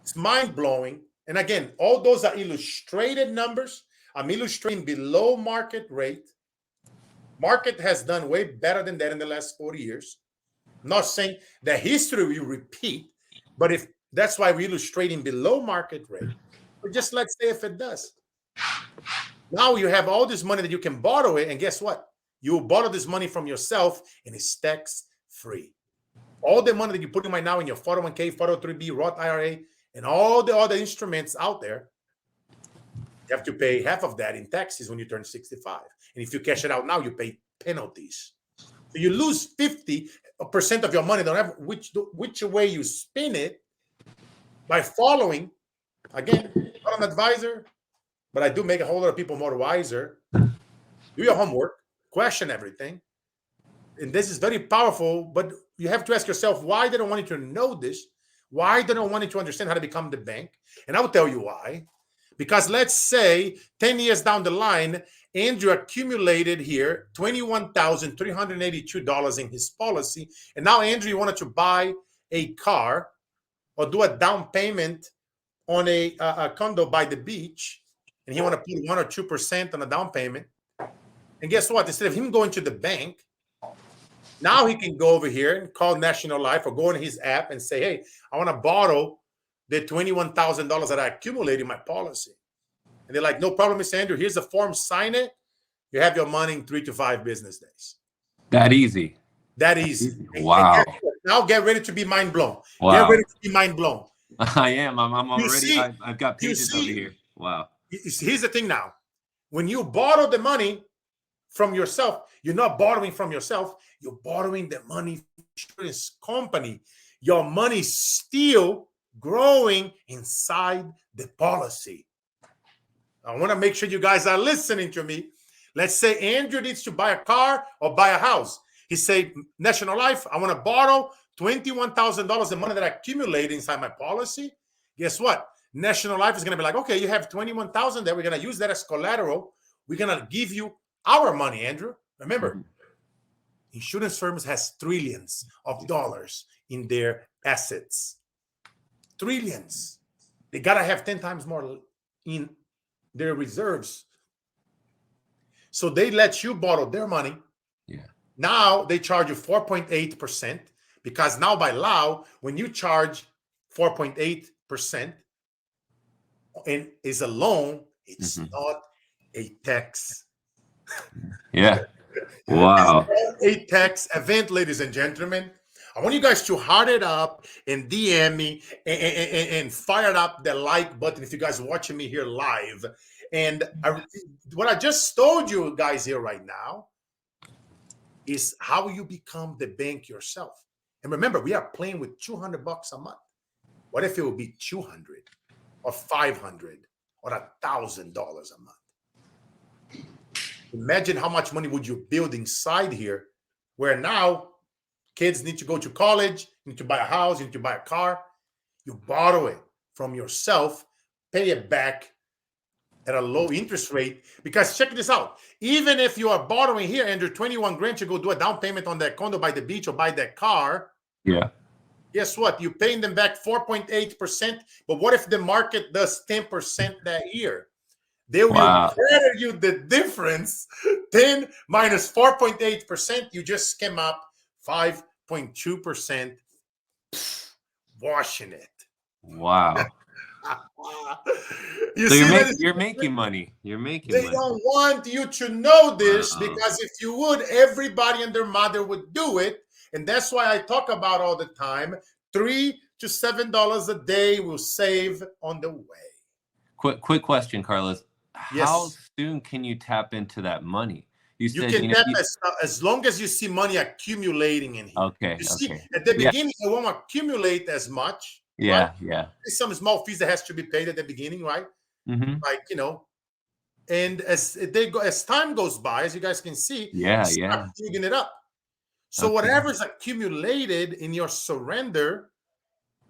it's mind-blowing. And again, all those are illustrated numbers. I'm illustrating below market rate. Market has done way better than that in the last 40 years. I'm not saying that history will repeat, but if that's why we're illustrating below market rate. But just let's say if it does. Now you have all this money that you can borrow it, and guess what? You will borrow this money from yourself, and it's tax-free. All the money that you put in right now in your 401k, 403b, Roth IRA, and all the other instruments out there, you have to pay half of that in taxes when you turn 65. And if you cash it out now, you pay penalties. So you lose 50% of your money, don't have which way you spin it, by following, again, not an advisor, but I do make a whole lot of people more wiser. Do your homework, question everything. And this is very powerful, but you have to ask yourself, why they don't want you to know this? Why they don't want you to understand how to become the bank? And I will tell you why. Because let's say 10 years down the line, Andrew accumulated here $21,382 in his policy. And now Andrew wanted to buy a car or do a down payment on a condo by the beach. And he want to put 1 or 2% on a down payment. And guess what? Instead of him going to the bank, now he can go over here and call National Life or go on his app and say, hey, I want to borrow the $21,000 that I accumulated in my policy. And they're like, no problem, Mr. Andrew. Here's the form. Sign it. You have your money in 3 to 5 business days. That easy. That easy. Wow. Now get ready to be mind blown. Wow. Get ready to be mind blown. I am. I'm already. See, I've got pages over here. Wow. Here's the thing now. When you borrow the money from yourself, you're not borrowing from yourself. You're borrowing the money from the insurance company. Your money's still growing inside the policy. I want to make sure you guys are listening to me. Let's say Andrew needs to buy a car or buy a house. He say, National Life, I want to borrow $21,000 in money that I accumulated inside my policy. Guess what? National Life is going to be like, okay, you have $21,000 there. We're going to use that as collateral. We're going to give you our money, Andrew. Remember, insurance firms has trillions of dollars in their assets. Trillions. They got to have 10 times more in their reserves. So they let you borrow their money. Yeah. Now they charge you 4.8% because now by law, when you charge 4.8% and is a loan, it's not a tax. Yeah. Wow. A tax event, ladies and gentlemen. I want you guys to heart it up and DM me and fire up the like button if you guys are watching me here live. And what I just told you guys here right now is how you become the bank yourself. And remember, we are playing with $200 a month. What if it would be $200 or $500 or $1,000 a month? Imagine how much money would you build inside here, where now kids need to go to college, need to buy a house, need to buy a car. You borrow it from yourself, pay it back at a low interest rate. Because check this out. Even if you are borrowing here, Andrew, 21 grand to go do a down payment on that condo by the beach or buy that car. Yeah. Guess what? You're paying them back 4.8%. But what if the market does 10% that year? They will credit you the difference. 10 minus 4.8%. You just came up 5.2%. Washing it. Wow. You so see, you're making money. You're making they money. don't want you to know this because if you would, everybody and their mother would do it. And that's why I talk about all the time, $3 to $7 a day will save on the way. Quick question, Carlos. Yes. How soon can you tap into that money? You said can tap as long as you see money accumulating in here. Okay. You see, at the beginning, it won't accumulate as much. Yeah, right? yeah. There's some small fees that has to be paid at the beginning, right? Mm-hmm. Like, and as time goes by, as you guys can see, start digging it up. So whatever's accumulated in your surrender,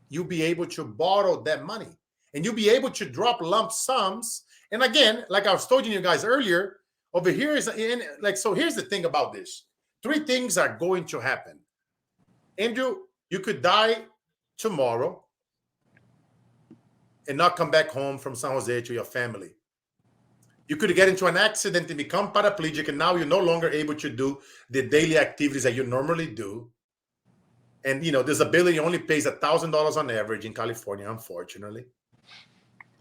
you'll be able to borrow that money, and you'll be able to drop lump sums. And again, like I was told you guys earlier, over here is so here's the thing about this. 3 things are going to happen. Andrew, you could die tomorrow and not come back home from San Jose to your family. You could get into an accident and become paraplegic, and now you're no longer able to do the daily activities that you normally do. And, disability only pays $1,000 on average in California, unfortunately.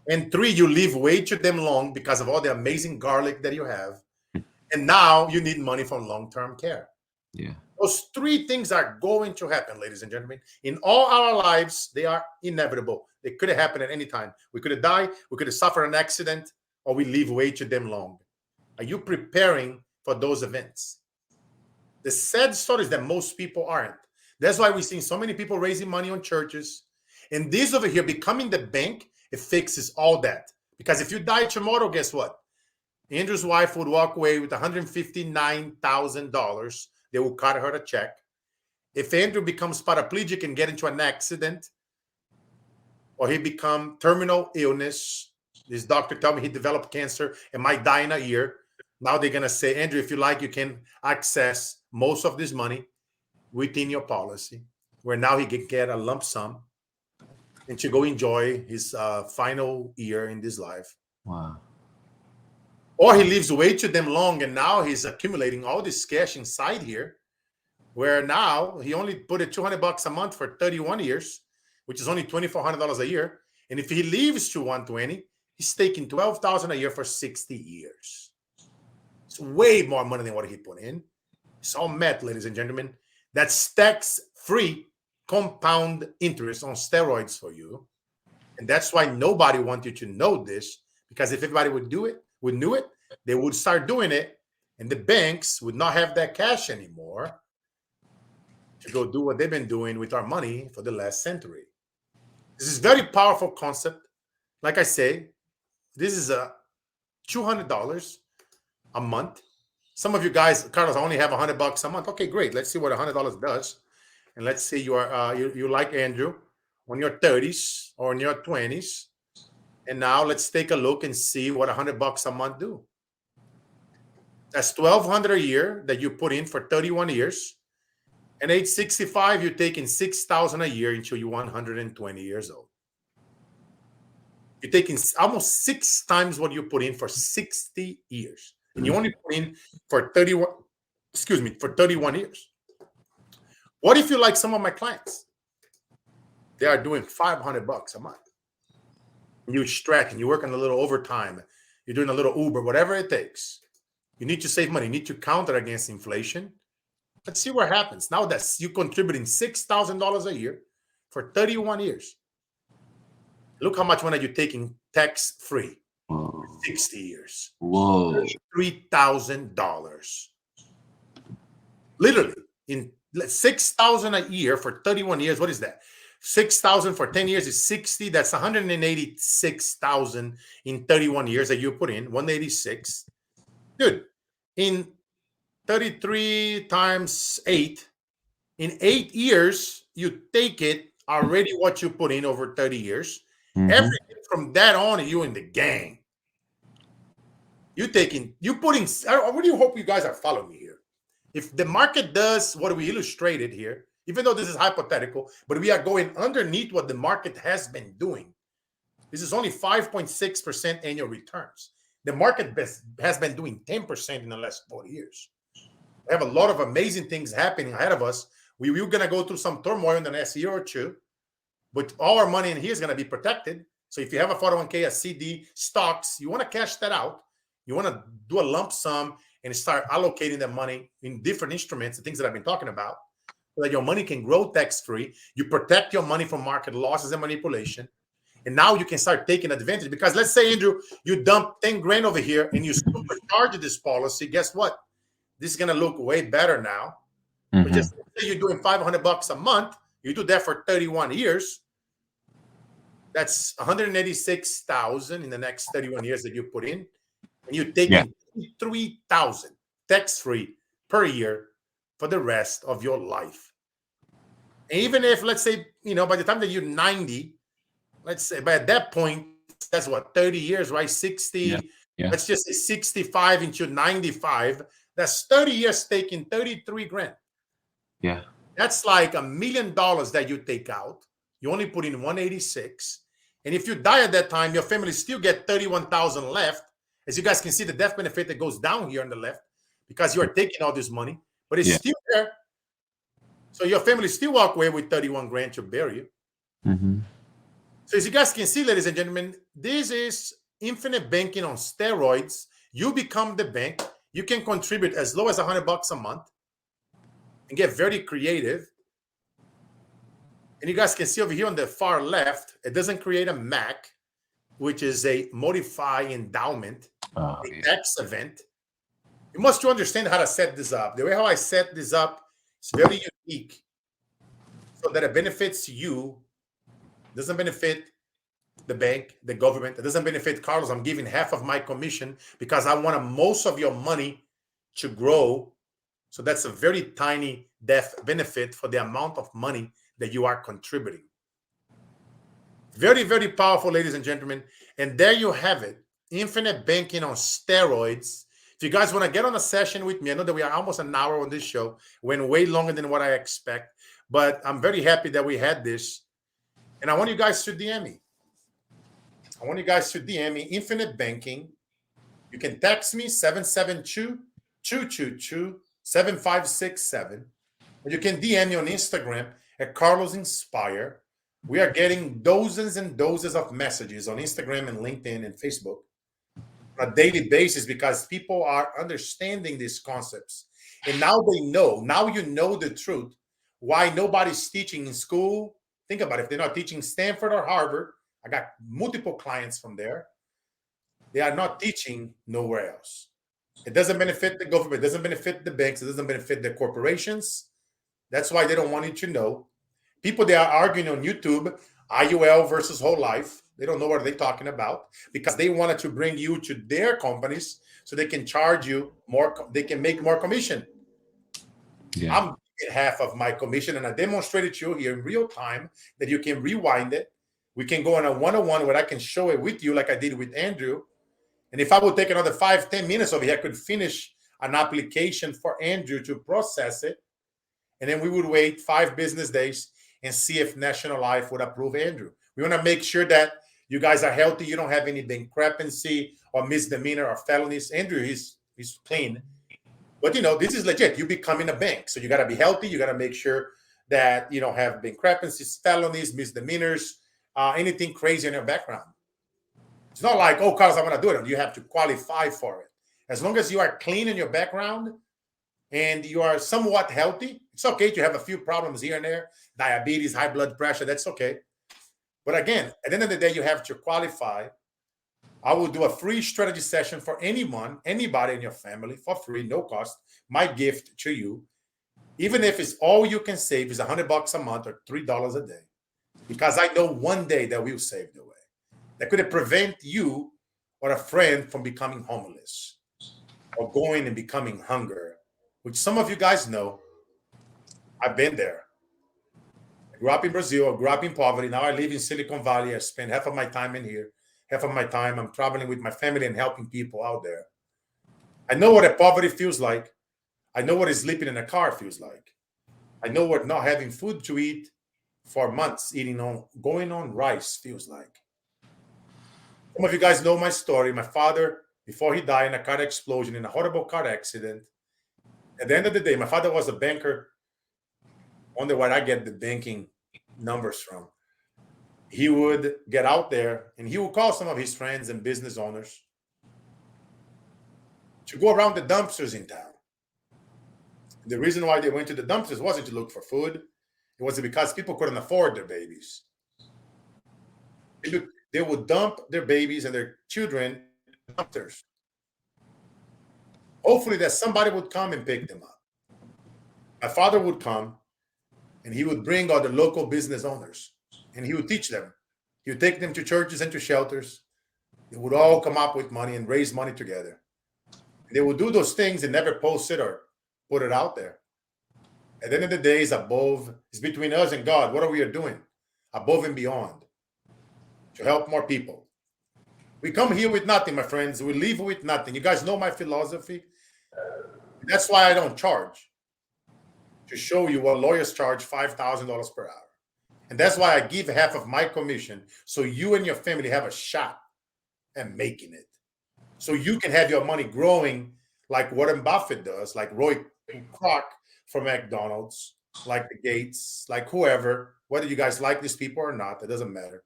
And 3, you live way too damn long because of all the amazing garlic that you have. And now you need money for long-term care. Yeah. Those 3 things are going to happen, ladies and gentlemen. In all our lives, they are inevitable. They could have happened at any time. We could have died. We could have suffered an accident, or we live way too damn long. Are you preparing for those events? The sad story is that most people aren't. That's why we're seeing so many people raising money on churches. And this over here, becoming the bank, it fixes all that. Because if you die tomorrow, guess what? Andrew's wife would walk away with $159,000. They will cut her a check. If Andrew becomes paraplegic and get into an accident, or he become terminal illness, this doctor told me he developed cancer and might die in a year. Now they're going to say, Andrew, if you like, you can access most of this money within your policy, where now he can get a lump sum and to go enjoy his final year in this life. Wow. Or he lives way too damn long, and now he's accumulating all this cash inside here, where now he only put it $200 a month for 31 years, which is only $2,400 a year. And if he lives to 120, he's taking $12,000 a year for 60 years. It's way more money than what he put in. It's all math, ladies and gentlemen. That's tax-free compound interest on steroids for you. And that's why nobody wants you to know this, because if everybody knew it, they would start doing it, and the banks would not have that cash anymore to go do what they've been doing with our money for the last century. This is a very powerful concept. Like I say, this is $200 a month. Some of you guys, Carlos, I only have $100 a month. Okay, great. Let's see what $100 does. And let's say you are you like Andrew on your 30s or in your 20s. And now let's take a look and see what $100 a month do. That's $1,200 a year that you put in for 31 years. And age 65, you're taking $6,000 a year until you're 120 years old. You're taking almost 6 times what you put in for 60 years. And you only put in for 31 years. What if you like some of my clients? They are doing $500 a month. You're stretching, you're working a little overtime, you're doing a little Uber, whatever it takes. You need to save money. You need to counter against inflation. Let's see what happens. Now that's you contributing $6,000 a year for 31 years. Look how much money you're taking tax-free for 60 years. Whoa. $3,000. Literally, in $6,000 a year for 31 years. What is that? 6,000 for 10 years is 60. That's 186,000 in 31 years that you put in. 186. Dude, in 33 times 8, in 8 years, you take it already what you put in over 30 years, Everything from that on, you in the gang. You putting. What do you hope you guys are following me here? If the market does what we illustrated here, even though this is hypothetical, but we are going underneath what the market has been doing. This is only 5.6% annual returns. The market has been doing 10% in the last 4 years. We have a lot of amazing things happening ahead of us. We're going to go through some turmoil in the next year or two, but all our money in here is going to be protected. So if you have a 401k, a CD, stocks, you want to cash that out. You want to do a lump sum and start allocating the money in different instruments, the things that I've been talking about, so that your money can grow tax-free. You protect your money from market losses and manipulation. And now you can start taking advantage. Because let's say, Andrew, you dump 10 grand over here and you supercharge this policy. Guess what? This is going to look way better now. But just say you're doing $500 a month. You do that for 31 years. That's $186,000 in the next 31 years that you put in. And you're taking $3,000 tax-free per year for the rest of your life. And even if, let's say, by the time that you're 90, let's say, by that point, that's what, 30 years, right? 60, let's just say 65 into 95. That's 30 years taking 33 grand. Yeah. That's like $1 million that you take out. You only put in 186. And if you die at that time, your family still get 31,000 left. As you guys can see, the death benefit that goes down here on the left because you are taking all this money, but it's still there. So your family still walk away with 31 grand to bury you. So as you guys can see, ladies and gentlemen, this is infinite banking on steroids. You become the bank. You can contribute as low as $100 a month and get very creative. And you guys can see over here on the far left, it doesn't create a MAC, which is a modify endowment, a tax event. You must understand how to set this up. The way how I set this up is very unique so that it benefits you. It doesn't benefit the bank, the government. It doesn't benefit Carlos. I'm giving half of my commission because I want most of your money to grow. So that's a very tiny death benefit for the amount of money that you are contributing. Very, very powerful, ladies and gentlemen. And there you have it. Infinite banking on steroids. If you guys want to get on a session with me, I know that we are almost an hour on this show. Went way longer than what I expect. But I'm very happy that we had this. And I want you guys to DM me. Infinite banking. You can text me 772-222-7567. Or you can DM me on Instagram at Carlos Inspire. We are getting dozens and dozens of messages on Instagram and LinkedIn and Facebook on a daily basis because people are understanding these concepts. And now they know. Now you know the truth. Why nobody's teaching in school. Think about it. If they're not teaching Stanford or Harvard, I got multiple clients from there. They are not teaching nowhere else. It doesn't benefit the government. It doesn't benefit the banks. It doesn't benefit the corporations. That's why they don't want you to know. People, they are arguing on YouTube, IUL versus whole life. They don't know what they're talking about because they wanted to bring you to their companies so they can charge you more. They can make more commission. I'm getting half of my commission, and I demonstrated to you here in real time that you can rewind it. We can go on a one-on-one where I can show it with you like I did with Andrew. And if I would take another 5-10 minutes over here, I could finish an application for Andrew to process it. And then we would wait 5 business days and see if National Life would approve Andrew. We want to make sure that you guys are healthy. You don't have any bankruptcy or misdemeanor or felonies. Andrew, he's clean. But, this is legit. You becoming a bank. So you got to be healthy. You got to make sure that you don't have bankruptcies, felonies, misdemeanors, anything crazy in your background. It's not like, oh, Carlos, I want to do it. You have to qualify for it. As long as you are clean in your background and you are somewhat healthy, it's okay to have a few problems here and there, diabetes, high blood pressure, that's okay. But again, at the end of the day, you have to qualify. I will do a free strategy session for anybody in your family for free, no cost. My gift to you, even if it's all you can save is $100 a month or $3 a day, because I know one day that will save the way. That could prevent you or a friend from becoming homeless or going and becoming hunger, which some of you guys know. I've been there. I grew up in Brazil. I grew up in poverty. Now I live in Silicon Valley. I spend half of my time in here. Half of my time I'm traveling with my family and helping people out there. I know what a poverty feels like. I know what sleeping in a car feels like. I know what not having food to eat for months, going on rice feels like. Some of you guys know my story. My father, before he died in a car explosion, in a horrible car accident, at the end of the day, my father was a banker. Wonder where I get the banking numbers from. He would get out there and he would call some of his friends and business owners to go around the dumpsters in town. The reason why they went to the dumpsters wasn't to look for food. It was because people couldn't afford their babies. They would dump their babies and their children in dumpsters. Hopefully that somebody would come and pick them up. My father would come and he would bring all the local business owners and he would teach them. He would take them to churches and to shelters. They would all come up with money and raise money together. They would do those things and never post it or put it out there. At the end of the day, it's between us and God. What are we doing? Above and beyond to help more people. We come here with nothing, my friends. We leave with nothing. You guys know my philosophy. That's why I don't charge. To show you what lawyers charge $5,000 per hour. And that's why I give half of my commission so you and your family have a shot at making it. So you can have your money growing like Warren Buffett does, like Roy Kroc from McDonald's, like the Gates, like whoever, whether you guys like these people or not, it doesn't matter.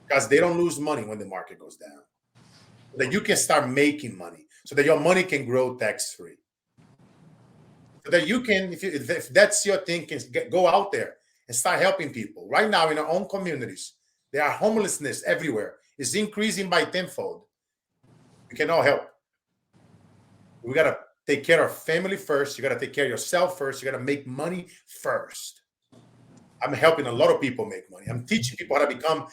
Because they don't lose money when the market goes down. That you can start making money so that your money can grow tax-free. So that you can, if that's your thing, can go out there and start helping people. Right now in our own communities, there are homelessness everywhere. It's increasing by tenfold. We can all help. We got to take care of family first. You got to take care of yourself first. You got to make money first. I'm helping a lot of people make money. I'm teaching people how to become,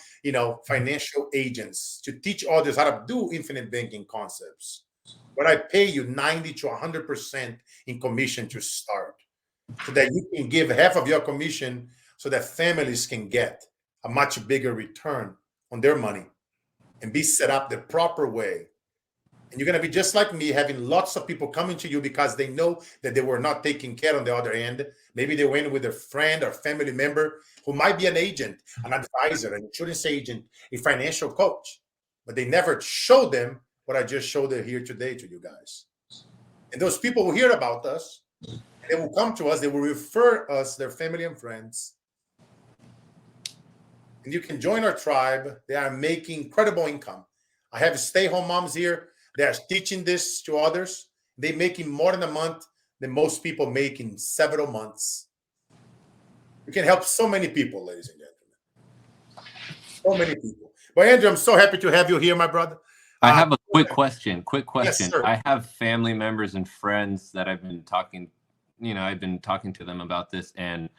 financial agents, to teach others how to do infinite banking concepts. But I pay you 90 to 100% in commission to start so that you can give half of your commission so that families can get a much bigger return on their money and be set up the proper way. And you're going to be just like me, having lots of people coming to you because they know that they were not taken care on the other end. Maybe they went with a friend or family member who might be an agent, an advisor, an insurance agent, a financial coach, but they never showed them what I just showed here today to you guys. And those people who hear about us, they will come to us, they will refer us, their family and friends. And you can join our tribe. They are making incredible income. I have stay-home moms here. They are teaching this to others. They're making more in a month than most people make in several months. We can help so many people, ladies and gentlemen. So many people. But Andrew, I'm so happy to have you here, my brother. I have a quick question. Yes, sir. I have family members and friends that I've been talking, I've been talking to them about this, and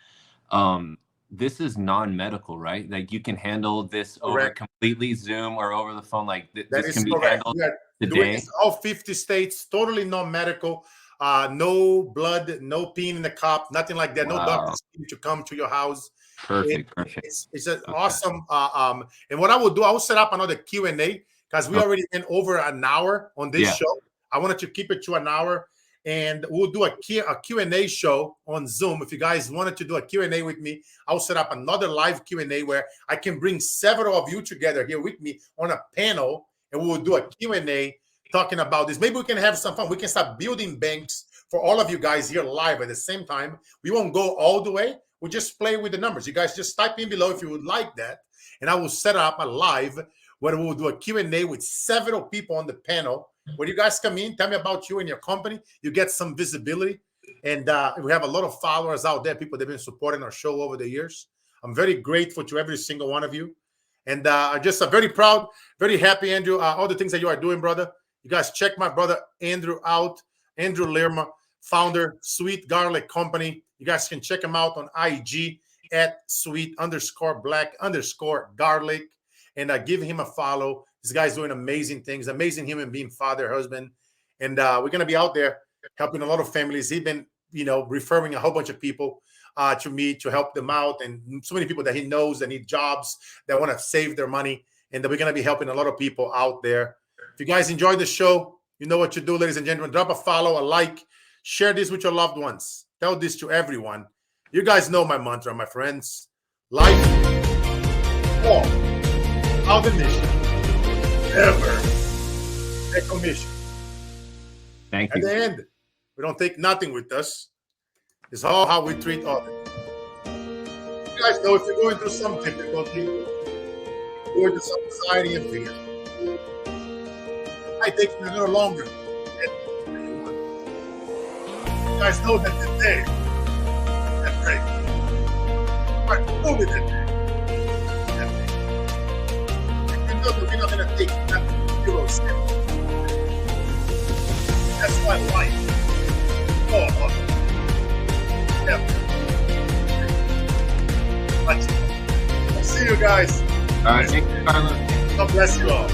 this is non-medical, right? Like you can handle this over completely Zoom or over the phone. Like this can be handled today. All 50 states, totally non-medical. No blood, no peeing in the cup, nothing like that. Wow. No doctors to come to your house. Perfect. It's an awesome. And what I will do, I will set up another Q&A because we already been over an hour on this show. I wanted to keep it to an hour. And we'll do a Q&A show on Zoom. If you guys wanted to do a Q&A with me, I'll set up another live Q&A where I can bring several of you together here with me on a panel, and we'll do a Q&A talking about this. Maybe we can have some fun. We can start building banks for all of you guys here live at the same time. We won't go all the way. We'll just play with the numbers. You guys just type in below if you would like that, and I will set up a live where we'll do a Q&A with several people on the panel. When you guys come in, tell me about you and your company. You get some visibility. And we have a lot of followers out there, people that have been supporting our show over the years. I'm very grateful to every single one of you. And I'm just very proud, very happy, Andrew, all the things that you are doing, brother. You guys check my brother Andrew out. Andrew Lerma, founder, Sweet Garlic Company. You guys can check him out on IG at sweet_black_garlic. And give him a follow. This guy's doing amazing things, amazing human being, father, husband. And we're going to be out there helping a lot of families. He's been, referring a whole bunch of people. to me to help them out, and so many people that he knows that need jobs, that want to save their money, and that we're going to be helping a lot of people out there. If you guys enjoyed the show, you know what to do, ladies and gentlemen. Drop a follow, a like, share this with your loved ones. Tell this to everyone. You guys know my mantra, my friends. Life, walk, out the mission, never take a mission. Thank At you. the end, we don't take nothing with us. It's all how we treat others. You guys know if you're going through some difficulty, going through some anxiety and fear, it might take you a little longer. You guys know that today, that break, but moving it. We're not going to take nothing. Zero steps. That's why life. Oh, much. I'll see you guys. All right. Thank you, Carlos. God bless you all.